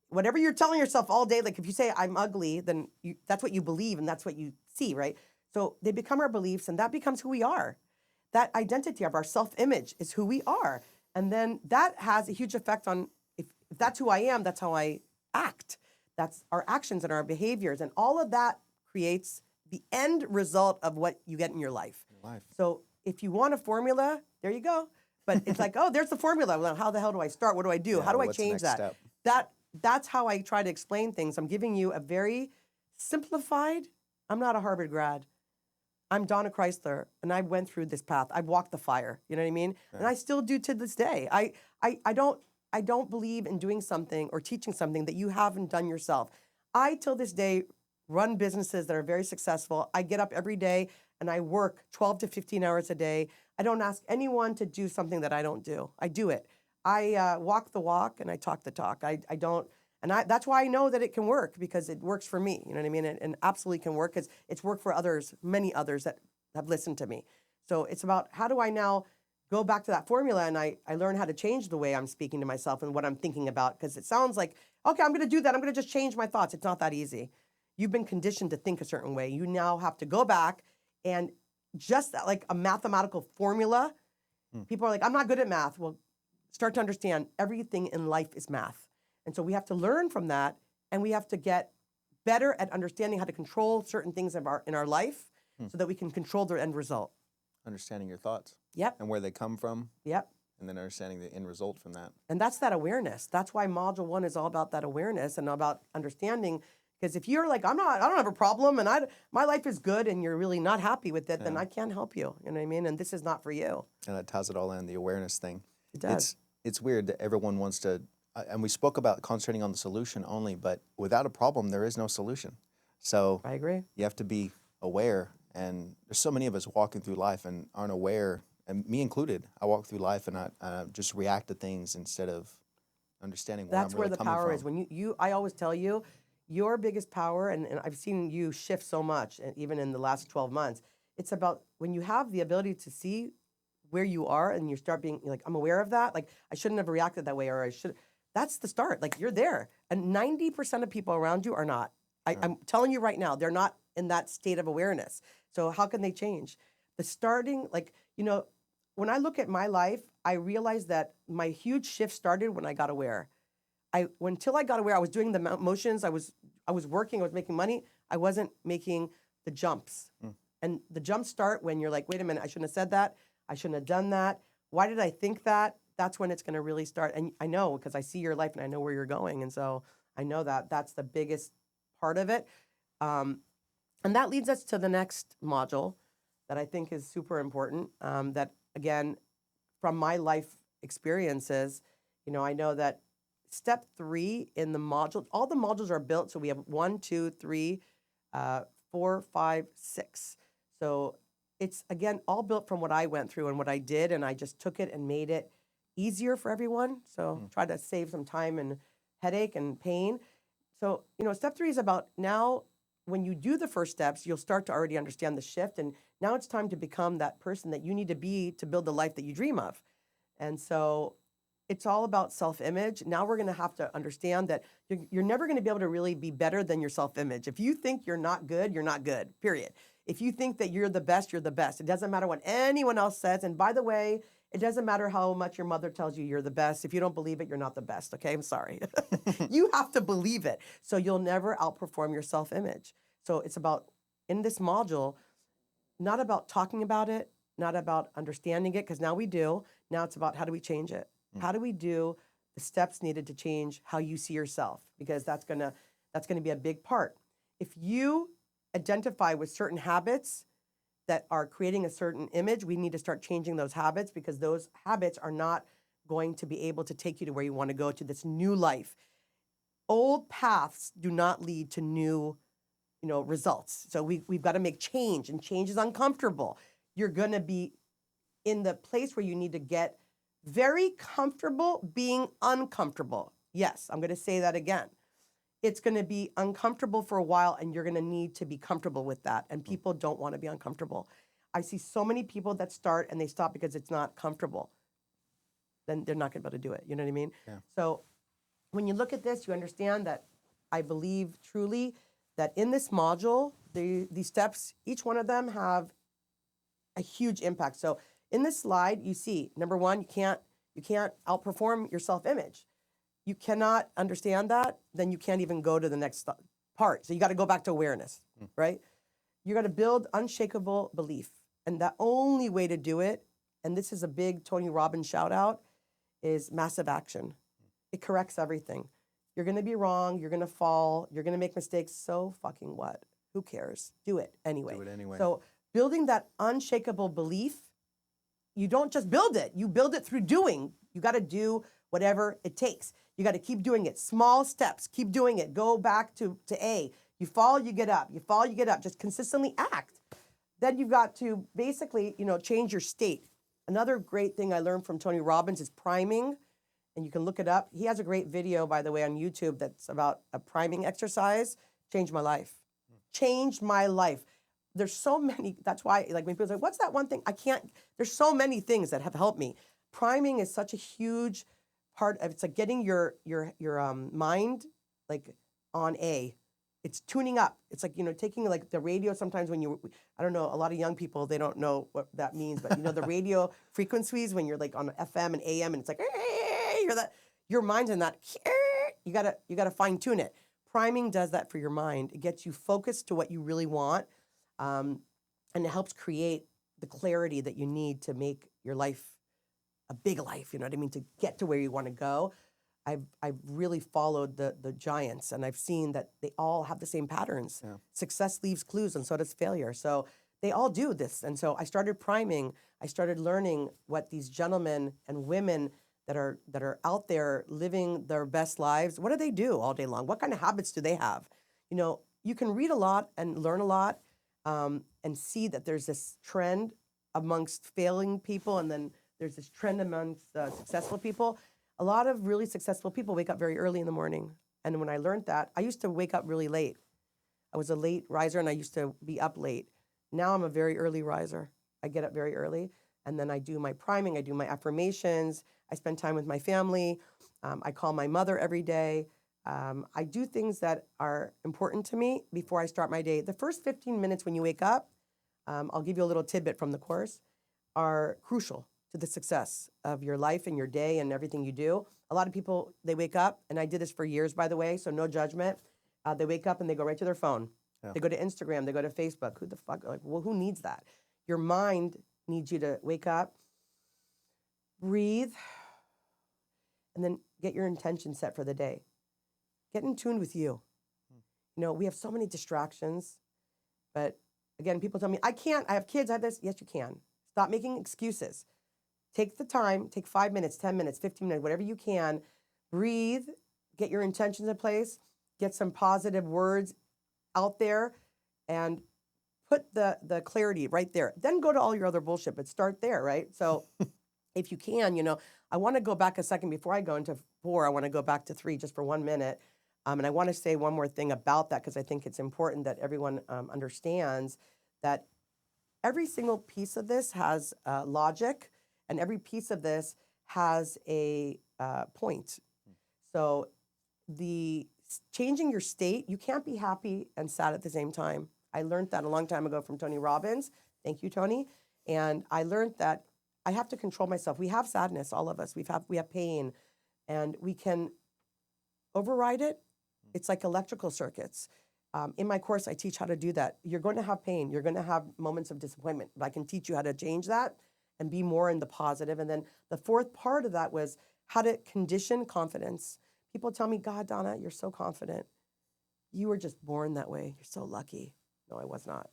B: Whatever you're telling yourself all day, like if you say I'm ugly, then that's what you believe and that's what you see, right? So they become our beliefs, and that becomes who we are. That identity of our self-image is who we are. And then that has a huge effect on, if that's who I am, that's how I act. That's our actions and our behaviors. And all of that creates the end result of what you get in your life. So if you want a formula, there you go. But it's like, oh, there's the formula. Well, how the hell do I start? What do I do? How do I
A: what's the
B: change
A: next
B: that?
A: step?
B: That's how I try to explain things. I'm giving you a very simplified, I'm not a Harvard grad. I'm Donna Chrysler, and I went through this path. I walked the fire. You know what I mean?
A: Yeah.
B: And I still do to this day. I don't believe in doing something or teaching something that you haven't done yourself. I, till this day, run businesses that are very successful. I get up every day and I work 12 to 15 hours a day. I don't ask anyone to do something that I don't do. I do it. I walk the walk and I talk the talk. I don't. And that's why I know that it can work, because it works for me. You know what I mean? And absolutely can work, because it's worked for others, many others that have listened to me. So it's about, how do I now go back to that formula, and I learn how to change the way I'm speaking to myself and what I'm thinking about, because it sounds like, okay, I'm going to do that. I'm going to just change my thoughts. It's not that easy. You've been conditioned to think a certain way. You now have to go back and just like a mathematical formula. People are like, I'm not good at math. Well, start to understand everything in life is math. And so we have to learn from that, and we have to get better at understanding how to control certain things in our life so that we can control their end result.
A: Understanding your thoughts.
B: Yep.
A: And where they come from.
B: Yep.
A: And then understanding the end result from that.
B: And that's that awareness. That's why Module 1 is all about that awareness and about understanding. Because if you're like, I don't have a problem, and my life is good, and you're really not happy with it, then I can't help you. You know what I mean? And this is not for you.
A: And that ties it all in, the awareness thing.
B: It does.
A: It's weird that everyone wants to, and we spoke about concentrating on the solution only, but without a problem, there is no solution. So
B: I agree.
A: you have to be aware, and there's so many of us walking through life and aren't aware, and me included. I walk through life and I just react to things instead of understanding where
B: That's
A: I'm
B: where
A: really
B: the
A: coming
B: power
A: from.
B: is. When I always tell you, your biggest power, and I've seen you shift so much, and even in the last 12 months, it's about when you have the ability to see where you are and you start being like, I'm aware of that. Like, I shouldn't have reacted that way, or I should. That's the start. Like, you're there. And 90% of people around you are not. I'm telling you right now, they're not in that state of awareness. So how can they change? The starting, like, when I look at my life, I realize that my huge shift started when I got aware. Until I got aware, I was doing the motions. I was working. I was making money. I wasn't making the jumps. And the jumps start when you're like, wait a minute, I shouldn't have said that. I shouldn't have done that. Why did I think that? That's when it's going to really start. And I know, because I see your life and I know where you're going. And so I know that that's the biggest part of it. And that leads us to the next module that I think is super important. That, again, from my life experiences, I know that step 3 in the module, all the modules are built. So we have 1, 2, 3, 4, 5, 6. So it's, again, all built from what I went through and what I did. And I just took it and made it easier for everyone. So try to save some time and headache and pain. So, step 3 is about, now when you do the first steps, you'll start to already understand the shift. And now it's time to become that person that you need to be to build the life that you dream of. And so it's all about self-image. Now we're going to have to understand that you're never going to be able to really be better than your self-image. If you think you're not good, period. If you think that you're the best, you're the best. It doesn't matter what anyone else says. And by the way, it doesn't matter how much your mother tells you you're the best. If you don't believe it, you're not the best, okay? I'm sorry. You have to believe it. So you'll never outperform your self-image. So it's about, in this module, not about talking about it, not about understanding it, because now we do. Now it's about, how do we change it? How do we do the steps needed to change how you see yourself? Because that's gonna be a big part. If you identify with certain habits that are creating a certain image, we need to start changing those habits, because those habits are not going to be able to take you to where you want to go, to this new life. Old paths do not lead to new, results. So we've got to make change, and change is uncomfortable. You're going to be in the place where you need to get very comfortable being uncomfortable. Yes, I'm going to say that again. It's going to be uncomfortable for a while, and you're going to need to be comfortable with that. And people don't want to be uncomfortable. I see so many people that start and they stop because it's not comfortable. Then they're not going to be able to do it. You know what I mean?
A: Yeah.
B: So when you look at this, you understand that I believe truly that in this module, these steps, each one of them have a huge impact. So in this slide, you see, number one, you can't outperform your self-image. You cannot understand that, then you can't even go to the next part. So you got to go back to awareness, right? You got to build unshakable belief. And the only way to do it, and this is a big Tony Robbins shout out, is massive action. It corrects everything. You're going to be wrong. You're going to fall. You're going to make mistakes. So fucking what? Who cares? Do it anyway.
A: Do it anyway.
B: So building that unshakable belief, you don't just build it. You build it through doing. You got to do whatever it takes. You got to keep doing it. Small steps. Keep doing it. Go back to A. You fall, you get up. You fall, you get up. Just consistently act. Then you've got to basically, change your state. Another great thing I learned from Tony Robbins is priming, and you can look it up. He has a great video, by the way, on YouTube that's about a priming exercise. Changed my life. Changed my life. There's so many. That's why, like, when people say, "What's that one thing?" There's so many things that have helped me. Priming is such a huge part of. It's like getting your mind like on A. It's tuning up. It's like, taking like the radio sometimes when I don't know, a lot of young people, they don't know what that means, but the radio frequencies when you're like on FM and AM and it's like, your mind's in that, you gotta fine tune it. Priming does that for your mind. It gets you focused to what you really want. And it helps create the clarity that you need to make your life a big life, you know what I mean, to get to where you want to go. I've really followed the giants, and I've seen that they all have the same patterns. Yeah. Success leaves clues, and so does failure. So they all do this. And so I started priming. I started learning what these gentlemen and women that are out there living their best lives, what do they do all day long? What kind of habits do they have? You can read a lot and learn a lot, and see that there's this trend amongst failing people, and then there's this trend amongst successful people. A lot of really successful people wake up very early in the morning. And when I learned that, I used to wake up really late. I was a late riser, and I used to be up late. Now I'm a very early riser. I get up very early, and then I do my priming, I do my affirmations, I spend time with my family, I call my mother every day. I do things that are important to me before I start my day. The first 15 minutes when you wake up, I'll give you a little tidbit from the course, are crucial to the success of your life and your day and everything you do. A lot of people, they wake up, and I did this for years, by the way, so no judgment. They wake up and they go right to their phone. Yeah. They go to Instagram, they go to Facebook. Who the fuck? Like, well, who needs that? Your mind needs you to wake up, breathe, and then get your intention set for the day. Get in tune with you. We have so many distractions, but again, people tell me, I can't, I have kids, I have this. Yes, you can. Stop making excuses. Take the time, take 5 minutes, 10 minutes, 15 minutes, whatever you can. Breathe, get your intentions in place, get some positive words out there, and put the clarity right there. Then go to all your other bullshit, but start there, right? So if you can, I want to go back a second before I go into 4. I want to go back to 3 just for 1 minute. And I want to say one more thing about that, because I think it's important that everyone understands that every single piece of this has logic, and every piece of this has a point. So the changing your state, you can't be happy and sad at the same time. I learned that a long time ago from Tony Robbins. Thank you, Tony. And I learned that I have to control myself. We have sadness, all of us. We have pain, and we can override it. It's like electrical circuits. In my course, I teach how to do that. You're going to have pain. You're going to have moments of disappointment, but I can teach you how to change that and be more in the positive. And then the 4th part of that was how to condition confidence. People tell me, God, Donna, you're so confident. You were just born that way. You're so lucky. No, I was not.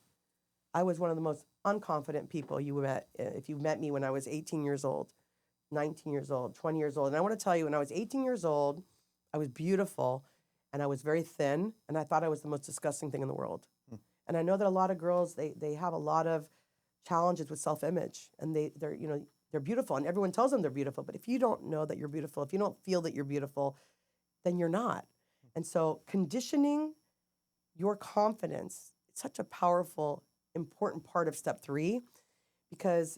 B: I was one of the most unconfident people you met. If you met me when I was 18 years old, 19 years old, 20 years old. And I want to tell you, when I was 18 years old, I was beautiful and I was very thin. And I thought I was the most disgusting thing in the world. And I know that a lot of girls, they have a lot of challenges with self-image, and they're beautiful, and everyone tells them they're beautiful. But if you don't know that you're beautiful, if you don't feel that you're beautiful, then you're not. And so conditioning your confidence is such a powerful, important part of step 3, because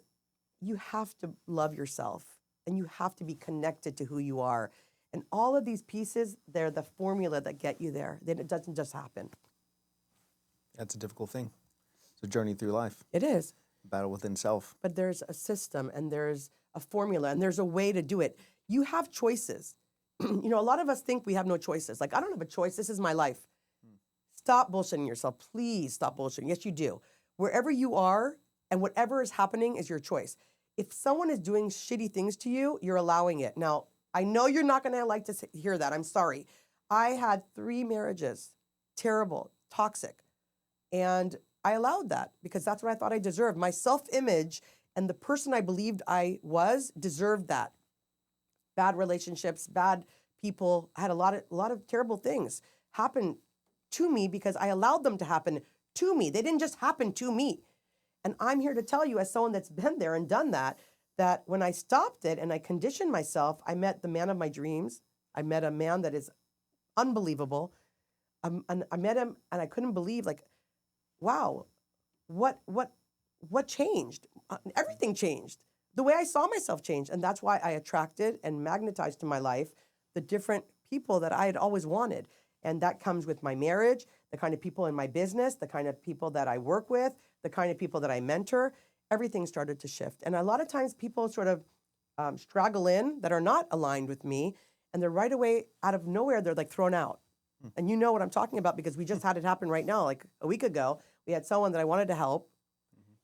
B: you have to love yourself and you have to be connected to who you are. And all of these pieces, they're the formula that get you there. Then it doesn't just happen.
A: That's a difficult thing. It's a journey through life.
B: It is.
A: Battle within self.
B: But there's a system and there's a formula and there's a way to do it. You have choices. A lot of us think we have no choices. Like, I don't have a choice. This is my life. Stop bullshitting yourself. Please stop bullshitting. Yes, you do. Wherever you are and whatever is happening is your choice. If someone is doing shitty things to you, you're allowing it. Now, I know you're not going to like to hear that. I'm sorry. I had 3 marriages. Terrible. Toxic. And I allowed that because that's what I thought I deserved. My self-image and the person I believed I was deserved that. Bad relationships, bad people. I had a lot of terrible things happen to me because I allowed them to happen to me. They didn't just happen to me. And I'm here to tell you, as someone that's been there and done that, that when I stopped it and I conditioned myself, I met the man of my dreams. I met a man that is unbelievable. And I met him and I couldn't believe, like, wow, what changed? Everything changed. The way I saw myself changed. And that's why I attracted and magnetized to my life the different people that I had always wanted. And that comes with my marriage, the kind of people in my business, the kind of people that I work with, the kind of people that I mentor. Everything started to shift. And a lot of times people sort of straggle in that are not aligned with me. And they're right away, out of nowhere, they're like thrown out. And you know what I'm talking about because we just had it happen right now, like a week ago. We had someone that I wanted to help.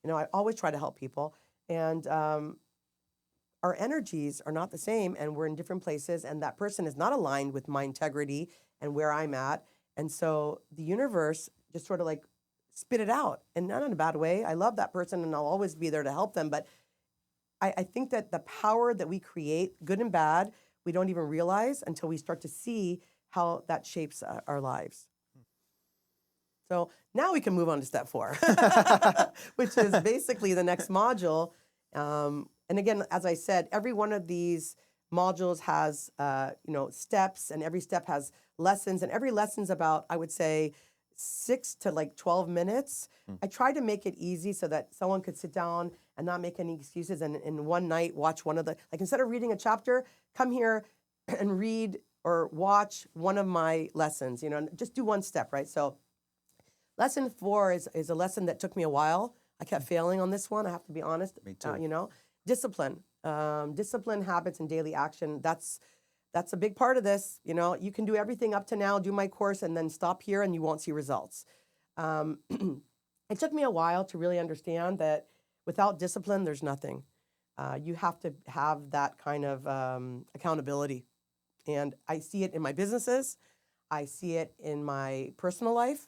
B: I always try to help people. And our energies are not the same and we're in different places. And that person is not aligned with my integrity and where I'm at. And so the universe just sort of like spit it out. And not in a bad way. I love that person and I'll always be there to help them. But I think that the power that we create, good and bad, we don't even realize until we start to see how that shapes our lives. So now we can move on to step 4, which is basically the next module. And again, as I said, every one of these modules has, steps, and every step has lessons, and every lesson's about, I would say, 6 to like 12 minutes. I tried to make it easy so that someone could sit down and not make any excuses and in one night watch one of the, like instead of reading a chapter, come here and read or watch one of my lessons, and just do one step, right? So lesson 4 is a lesson that took me a while. I kept failing on this one, I have to be honest.
A: Me too.
B: Discipline. Discipline, habits, and daily action. That's a big part of this. You can do everything up to now, do my course, and then stop here and you won't see results. It took me a while to really understand that without discipline, there's nothing. You have to have that kind of accountability. And I see it in my businesses. I see it in my personal life.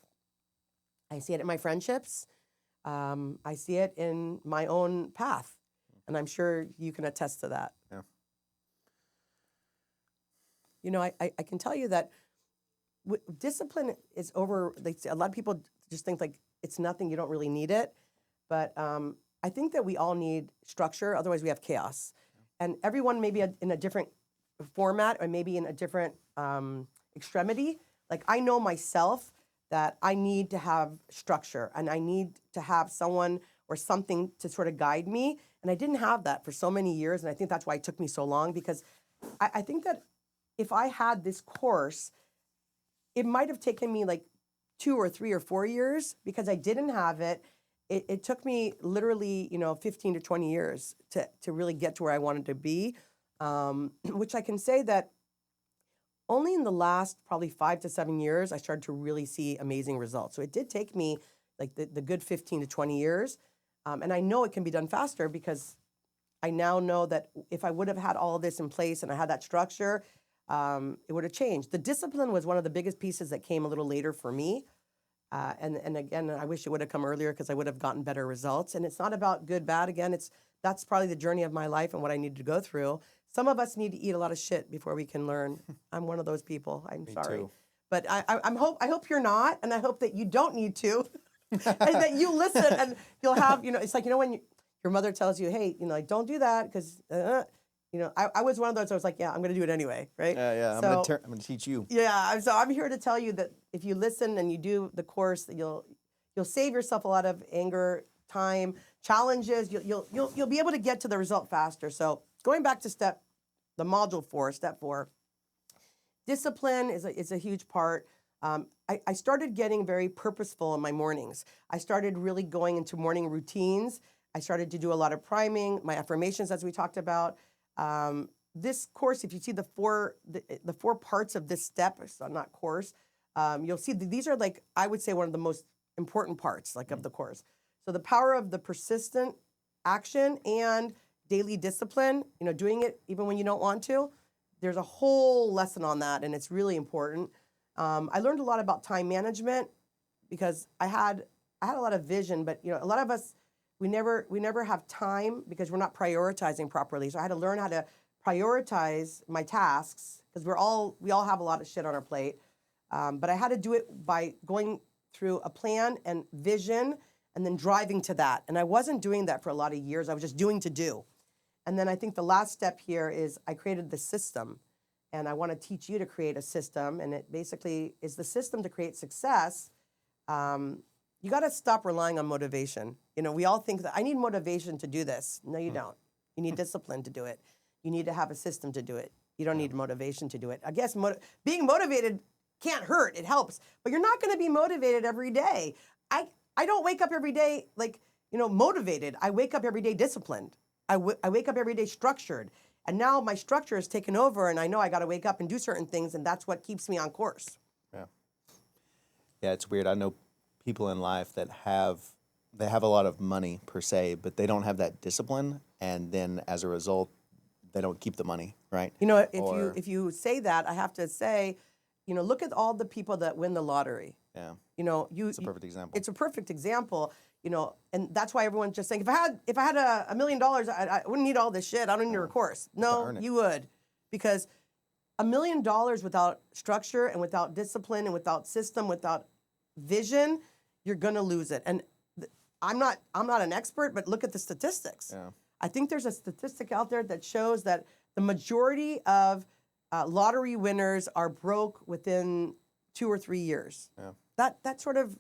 B: I see it in my friendships. I see it in my own path. And I'm sure you can attest to that.
A: Yeah.
B: I can tell you that discipline is over. A lot of people just think like it's nothing, you don't really need it. But I think that we all need structure, otherwise we have chaos. And everyone may be in a different format or maybe in a different extremity. Like I know myself that I need to have structure and I need to have someone or something to sort of guide me. And I didn't have that for so many years. And I think that's why it took me so long, because I think that if I had this course, it might have taken me like 2 or 3 or 4 years because I didn't have it. It took me literally, 15 to 20 years to really get to where I wanted to be, which I can say that only in the last probably 5 to 7 years, I started to really see amazing results. So it did take me like the good 15 to 20 years. And I know it can be done faster because I now know that if I would have had all of this in place and I had that structure, it would have changed. The discipline was one of the biggest pieces that came a little later for me. And again, I wish it would have come earlier because I would have gotten better results. And it's not about good, bad. Again, that's probably the journey of my life and what I needed to go through. Some of us need to eat a lot of shit before we can learn. I'm one of those people. I'm sorry.
A: too.
B: But I hope you're not, and I hope that you don't need to, and that you listen, and you'll have, it's like, when your mother tells you, hey, like, don't do that, because, I was one of those, I was like, yeah, I'm going to do it anyway, right?
A: Yeah,
B: So,
A: I'm going to teach you.
B: Yeah, so I'm here to tell you that if you listen and you do the course, that you'll save yourself a lot of anger, time, challenges. You'll be able to get to the result faster. So going back to step 4, discipline is a huge part. I started getting very purposeful in my mornings. I started really going into morning routines. I started to do a lot of priming, my affirmations, as we talked about. This course, if you see the four parts of this step, so not course, you'll see that these are, like, I would say, one of the most important parts, like, of the course. So the power of the persistent action and daily discipline, doing it even when you don't want to. There's a whole lesson on that, and it's really important. I learned a lot about time management because I had a lot of vision, but a lot of us, we never have time because we're not prioritizing properly. So I had to learn how to prioritize my tasks because we all have a lot of shit on our plate. But I had to do it by going through a plan and vision and then driving to that. And I wasn't doing that for a lot of years. I was just doing to do. And then I think the last step here is I created the system. And I want to teach you to create a system. And it basically is the system to create success. You got to stop relying on motivation. We all think that I need motivation to do this. No, you don't. You need discipline to do it. You need to have a system to do it. You don't need motivation to do it. I guess being motivated can't hurt. It helps. But you're not going to be motivated every day. I don't wake up every day motivated. I wake up every day disciplined. I wake up every day structured. And now my structure is taken over, and I know I got to wake up and do certain things, and that's what keeps me on course.
A: Yeah, it's weird. I know people in life that have a lot of money per se, but they don't have that discipline, and then as a result, they don't keep the money, right?
B: If you say that, I have to say, look at all the people that win the lottery.
A: Yeah.
B: It's
A: a perfect example.
B: It's a perfect example. And that's why everyone's just saying, if I had $1 million, I wouldn't need all this shit. I don't need a course. No, you would, because $1 million without structure and without discipline and without system, without vision, you're gonna lose it. And I'm not an expert, but look at the statistics.
A: Yeah.
B: I think there's a statistic out there that shows that the majority of lottery winners are broke within 2 or 3 years.
A: Yeah.
B: That sort of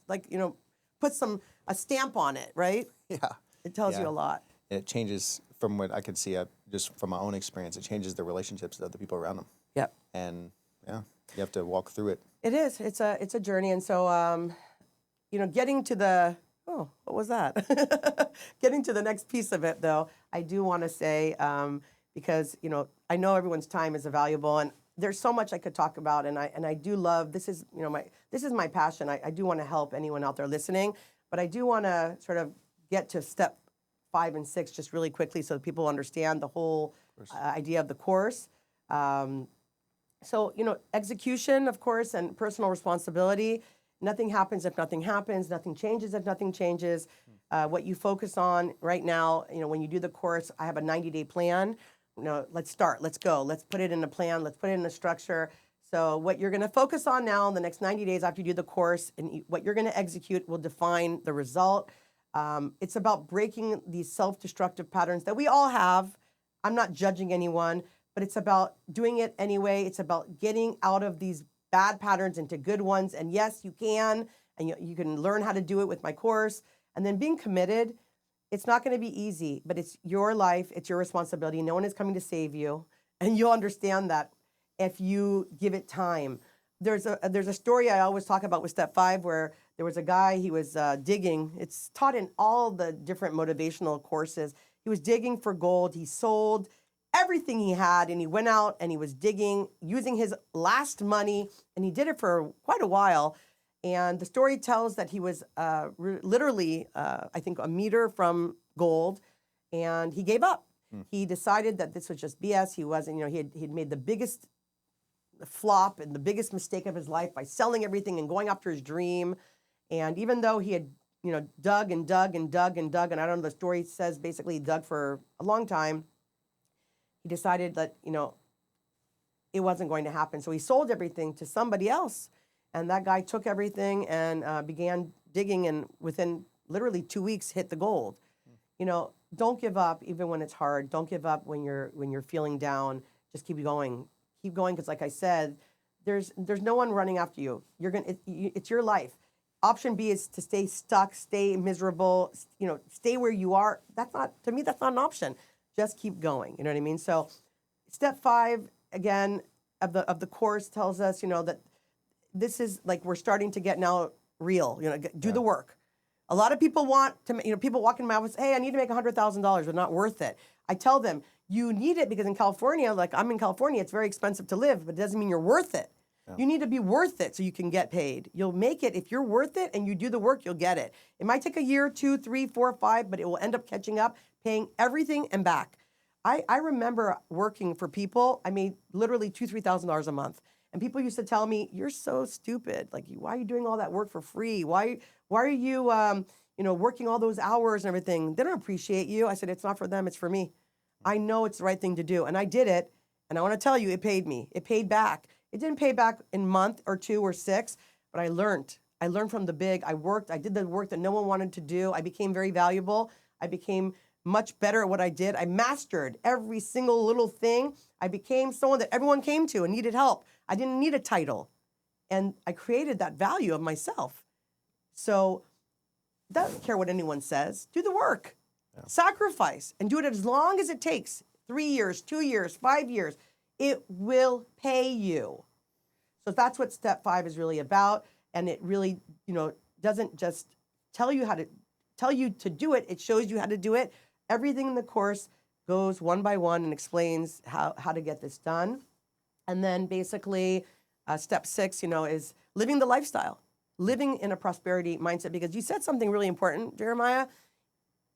B: puts a stamp on it, right?
A: Yeah.
B: It tells you a lot.
A: And it changes, from what I could see, just from my own experience, it changes the relationships with other people around them.
B: Yep.
A: And you have to walk through it.
B: It is. It's a journey. And so, getting to the, what was that? Getting to the next piece of it, though, I do want to say, because, I know everyone's time is valuable, and there's so much I could talk about, and I do love, this is my passion. I do want to help anyone out there listening, but I do want to sort of get to step 5 and 6 just really quickly so that people understand the whole idea of the course. So, execution, of course, and personal responsibility. Nothing happens if nothing happens. Nothing changes if nothing changes. What you focus on right now, when you do the course, I have a 90-day plan. Let's start. Let's go. Let's put it in a plan. Let's put it in a structure. So what you're going to focus on now in the next 90 days after you do the course and what you're going to execute will define the result. It's about breaking these self-destructive patterns that we all have. I'm not judging anyone, but it's about doing it anyway. It's about getting out of these bad patterns into good ones. And yes, you can, and you can learn how to do it with my course. And then being committed. It's not going to be easy, but it's your life. It's your responsibility. No one is coming to save you. And you'll understand that if you give it time. There's a story I always talk about with step 5 where there was a guy, he was digging. It's taught in all the different motivational courses. He was digging for gold. He sold everything he had, and he went out and he was digging using his last money, and he did it for quite a while. And the story tells that he was literally, I think, a meter from gold, and he gave up. He decided that this was just BS. He wasn't, he'd made the biggest flop and the biggest mistake of his life by selling everything and going after his dream. And even though he had, dug and dug and dug and dug, and I don't know, the story says basically he dug for a long time, he decided that, it wasn't going to happen. So he sold everything to somebody else. And that guy took everything and began digging, and within literally 2 weeks hit the gold. Don't give up even when it's hard. Don't give up when you're feeling down. Just keep going. Keep going, because like I said, there's no one running after you. It's your life. Option B is to stay stuck, stay miserable, stay where you are. That's not an option. Just keep going. You know what I mean? So step 5 again of the course tells us, that this is like we're starting to get now real. Do the work. A lot of people want to, people walk in my office, hey, I need to make $100,000, but not worth it. I tell them, you need it because in California, like I'm in California, it's very expensive to live, but it doesn't mean you're worth it. Yeah. You need to be worth it so you can get paid. You'll make it. If you're worth it and you do the work, you'll get it. It might take a year, 2, 3, 4, 5, but it will end up catching up, paying everything and back. I remember working for people, I made literally $2,000, $3,000 a month. And people used to tell me, you're so stupid. Like, why are you doing all that work for free? Why are you, working all those hours and everything? They don't appreciate you. I said, it's not for them, it's for me. I know it's the right thing to do. And I did it. And I want to tell you, it paid me. It paid back. It didn't pay back in a month or 2 or 6, but I learned. I learned from the big. I worked. I did the work that no one wanted to do. I became very valuable. I became much better at what I did. I mastered every single little thing. I became someone that everyone came to and needed help. I didn't need a title. And I created that value of myself. So I don't care what anyone says. Do the work. Yeah. Sacrifice and do it as long as it takes. 3 years, 2 years, 5 years. It will pay you. So that's what step 5 is really about. And it really, doesn't just tell you to do it. It shows you how to do it. Everything in the course goes one by one and explains how to get this done. And then basically step 6, is living the lifestyle, living in a prosperity mindset, because you said something really important, Jeremiah.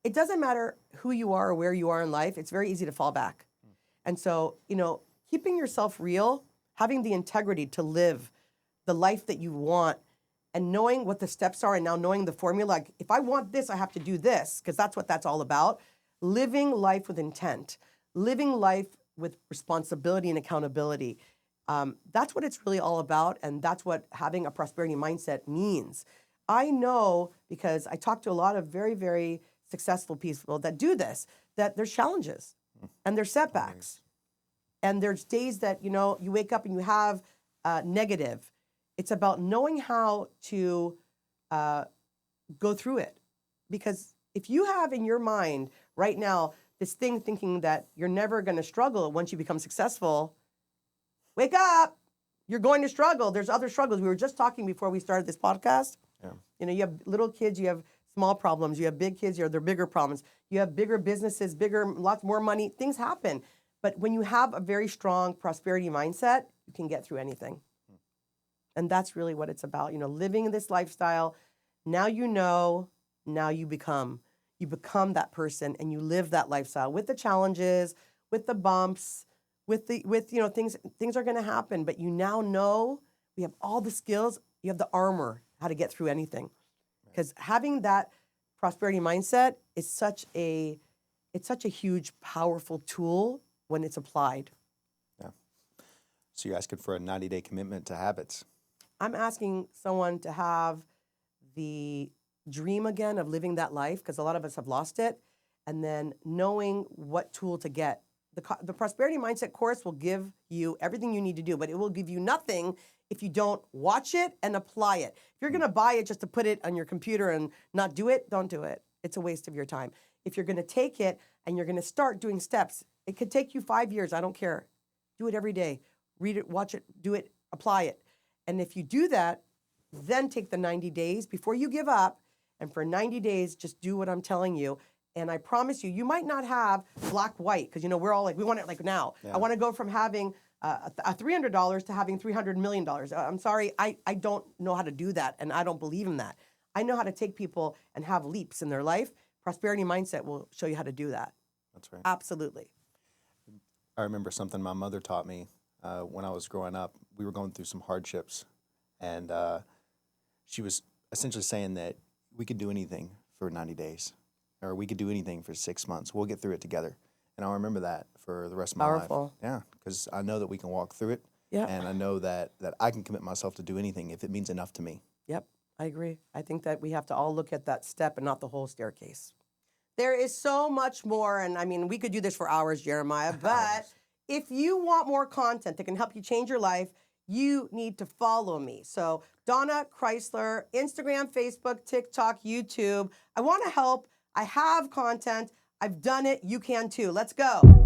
B: It doesn't matter who you are or where you are in life. It's very easy to fall back. And so, keeping yourself real, having the integrity to live the life that you want, and knowing what the steps are, and now knowing the formula, like if I want this, I have to do this, because that's what that's all about. Living life with intent, living life with responsibility and accountability. That's what it's really all about, and that's what having a prosperity mindset means. I know, because I talk to a lot of very, very successful people that do this, that there's challenges and there's setbacks. And there's days that, you wake up and you have negative. It's about knowing how to go through it. Because if you have in your mind right now this thing thinking that you're never going to struggle once you become successful, wake up. You're going to struggle. There's other struggles. We were just talking before we started this podcast. Yeah. You have little kids, you have small problems. You have big kids, they're bigger problems. You have bigger businesses, lots more money. Things happen. But when you have a very strong prosperity mindset, you can get through anything. And that's really what it's about. Living this lifestyle. Now now you become. You become that person, and you live that lifestyle with the challenges, with the bumps, with things are going to happen. But you now know we have all the skills. You have the armor how to get through anything. Because having that prosperity mindset is such a huge, powerful tool when it's applied.
A: Yeah. So you're asking for a 90-day commitment to habits.
B: I'm asking someone to have the dream again of living that life, because a lot of us have lost it, and then knowing what tool to get. The prosperity mindset course will give you everything you need to do, but it will give you nothing if you don't watch it and apply it. If you're going to buy it just to put it on your computer and not do it, don't do it. It's a waste of your time. If you're going to take it and you're going to start doing steps, it could take you 5 years. I don't care. Do it every day. Read it, watch it, do it, apply it. And if you do that, then take the 90 days before you give up. And for 90 days, just do what I'm telling you. And I promise you, you might not have black, white, because, we're all like, we want it like now. Yeah. I want to go from having a $300 to having $300 million. I'm sorry, I don't know how to do that, and I don't believe in that. I know how to take people and have leaps in their life. Prosperity mindset will show you how to do that.
A: That's right.
B: Absolutely.
A: I remember something my mother taught me when I was growing up. We were going through some hardships, and she was essentially saying that we could do anything for 90 days, or we could do anything for 6 months. We'll get through it together. And I'll remember that for the rest of my life.
B: Powerful.
A: Yeah, because I know that we can walk through it.
B: Yep.
A: And I know that I can commit myself to do anything if it means enough to me.
B: Yep, I agree. I think that we have to all look at that step and not the whole staircase. There is so much more, and I mean, we could do this for hours, Jeremiah, but if you want more content that can help you change your life, you need to follow me. So Donna Chrysler, Instagram, Facebook, TikTok, YouTube. I want to help. I have content. I've done it. You can too. Let's go.